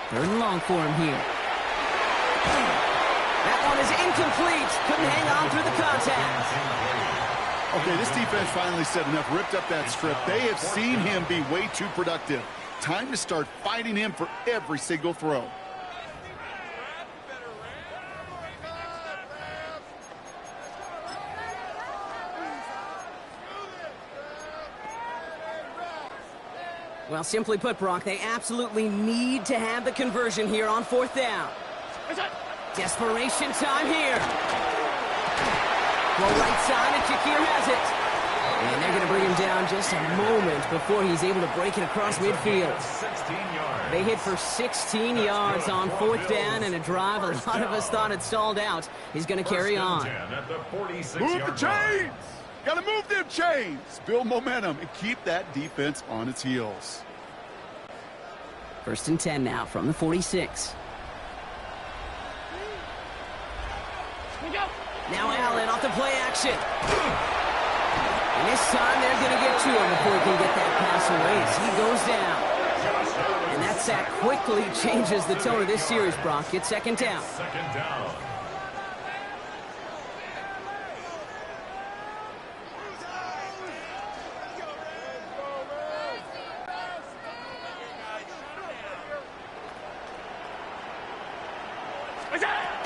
Third and long for him here. That one is incomplete. Couldn't hang on through the contact. Okay, this defense finally said enough, ripped up that script. They have seen him be way too productive. Time to start fighting him for every single throw. Well, simply put, Brock, they absolutely need to have the conversion here on 4th down. Desperation time here. Well, right side, and Shakir has it. And they're going to bring him down just a moment before he's able to break it across midfield. They hit for 16 yards on 4th down, and a drive a lot of us thought had stalled out. He's going to carry on. Move the chains! Got to move them chains! Build momentum and keep that defense on its heels. 1st and 10 now from the 46. Now Allen off the play action. And this time they're going to get to him before he can get that pass away as he goes down. And that sack quickly changes the tone of this series, Brock. It's second down. Second down.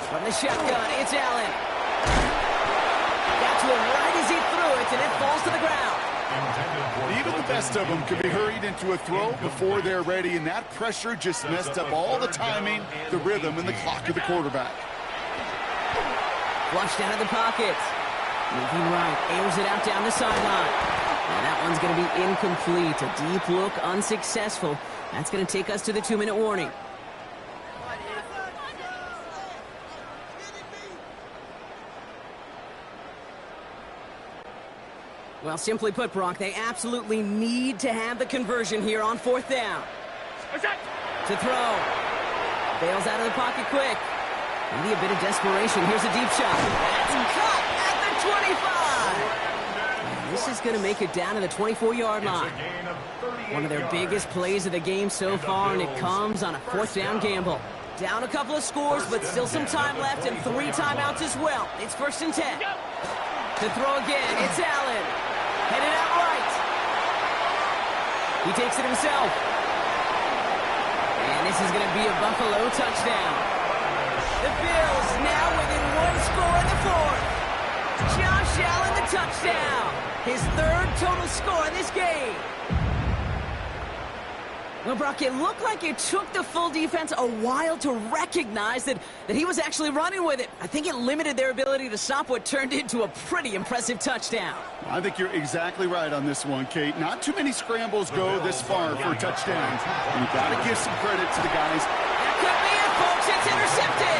From the shotgun, it's Allen. Got to him right as he threw it, and it falls to the ground. Even the best of them could be hurried into a throw before they're ready, and that pressure just messed up all the timing, the rhythm, and the clock of the quarterback. Flushed out of the pocket. Moving right, airs it out down the sideline. And that one's going to be incomplete. A deep look, unsuccessful. That's going to take us to the 2-minute warning. Well, simply put, Brock, they absolutely need to have the conversion here on fourth down. To throw. Bails out of the pocket quick. Maybe a bit of desperation. Here's a deep shot. That's caught at the 25. And this is going to make it down to the 24-yard line. One of their biggest plays of the game so far, and it comes on a fourth down gamble. Down a couple of scores, but still some time left and 3 timeouts as well. It's 1st and 10. To throw again, it's Allen. Headed out right. He takes it himself. And this is going to be a Buffalo touchdown. The Bills now within 1 score in the 4th. Josh Allen, the touchdown. His 3rd total score in this game. Well, Brock, it looked like it took the full defense a while to recognize that he was actually running with it. I think it limited their ability to stop what turned into a pretty impressive touchdown. I think you're exactly right on this one, Kate. Not too many scrambles go this far for a touchdown. And you got to give some credit to the guys. That could be it, folks. It's intercepted.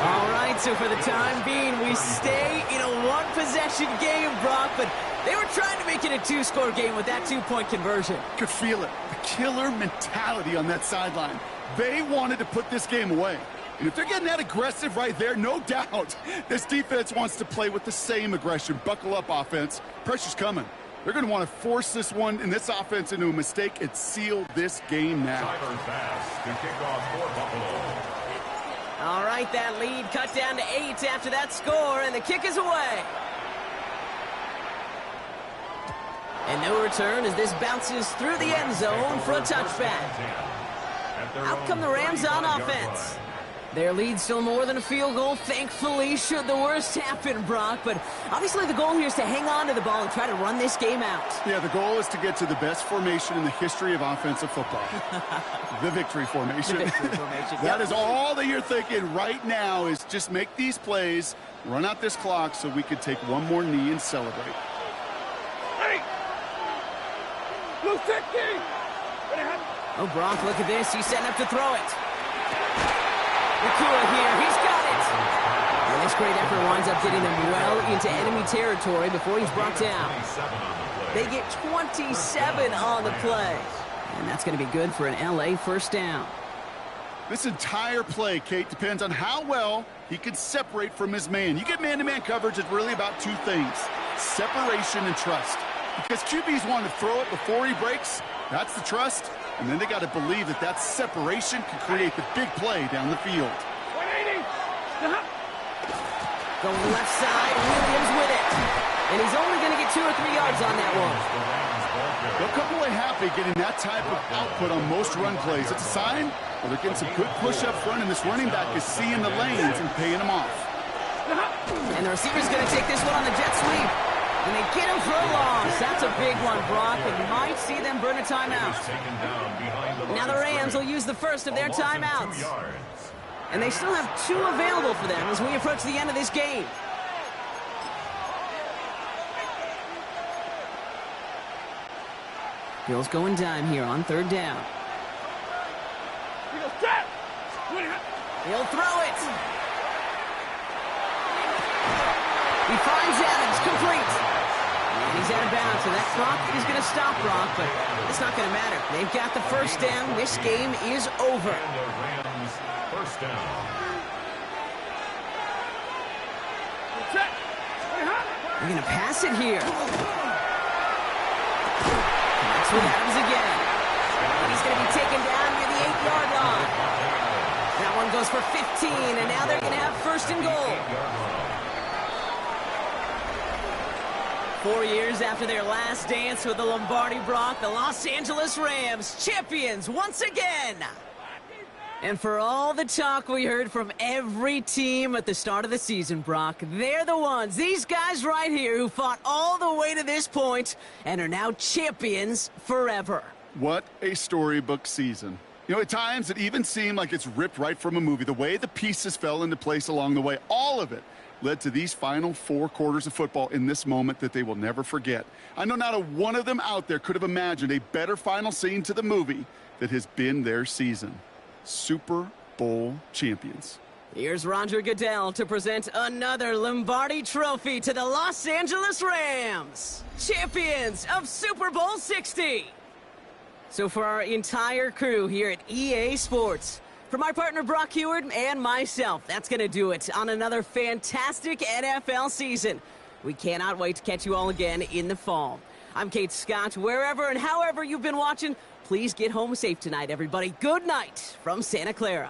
All right, so for the time being, we stay in a one-possession game, Brock, but they were trying to make it a 2-score game with that 2-point conversion. Could feel it. The killer mentality on that sideline. They wanted to put this game away. And if they're getting that aggressive right there, no doubt, this defense wants to play with the same aggression. Buckle up, offense. Pressure's coming. They're going to want to force this one and this offense into a mistake and seal this game now. Tyler Bass to kick off for Buffalo. All right, that lead cut down to 8 after that score, and the kick is away. And no return as this bounces through the end zone for a touchback. Out come the Rams on offense. Their lead still more than a field goal, thankfully, should the worst happen, Brock. But obviously the goal here is to hang on to the ball and try to run this game out. Yeah, the goal is to get to the best formation in the history of offensive football. The victory formation. The victory formation. That is all that you're thinking right now is just make these plays, run out this clock so we could take one more knee and celebrate. Oh, Brock, look at this. He's setting up to throw it. Nakua here. He's got it. And this great effort winds up getting them well into enemy territory before he's brought down. They get 27 on the play. And that's going to be good for an LA first down. This entire play, Kate, depends on how well he can separate from his man. You get man-to-man coverage, it's really about 2 things, separation and trust. Because QBs want to throw it before he breaks, that's the trust. And then they got to believe that that separation can create the big play down the field. 180. Going left side, Williams with it. And he's only going to get 2 or 3 yards on that one. They'll come away happy getting that type of output on most run plays. It's a sign that they're getting some good push up front, and this running back is seeing the lanes and paying them off. And the receiver's going to take this one on the jet sweep. And they get him for a loss. That's a big one, Brock, and you might see them burn a timeout. Now the Rams will use the first of their timeouts. And they still have 2 available for them as we approach the end of this game. Bills going dime here on 3rd down. He'll throw it. He finds Adams, complete. And he's out of bounds, so that clock is going to stop Brock, but it's not going to matter. They've got the first down. This game is over. First down. They're going to pass it here. That's what happens again. And he's going to be taken down near the 8-yard line. That one goes for 15, and now they're going to have first and goal. 4 years after their last dance with the Lombardi Brock, the Los Angeles Rams, champions once again. And for all the talk we heard from every team at the start of the season, Brock, they're the ones, these guys right here, who fought all the way to this point and are now champions forever. What a storybook season. You know, at times it even seemed like it's ripped right from a movie. The way the pieces fell into place along the way, all of it led to these final 4 quarters of football in this moment that they will never forget. I know not a one of them out there could have imagined a better final scene to the movie that has been their season. Super Bowl champions. Here's Roger Goodell to present another Lombardi trophy to the Los Angeles Rams, champions of Super Bowl 60. So for our entire crew here at EA Sports, for my partner Brock Heward and myself, that's going to do it on another fantastic NFL season. We cannot wait to catch you all again in the fall. I'm Kate Scott. Wherever and however you've been watching, please get home safe tonight, everybody. Good night from Santa Clara.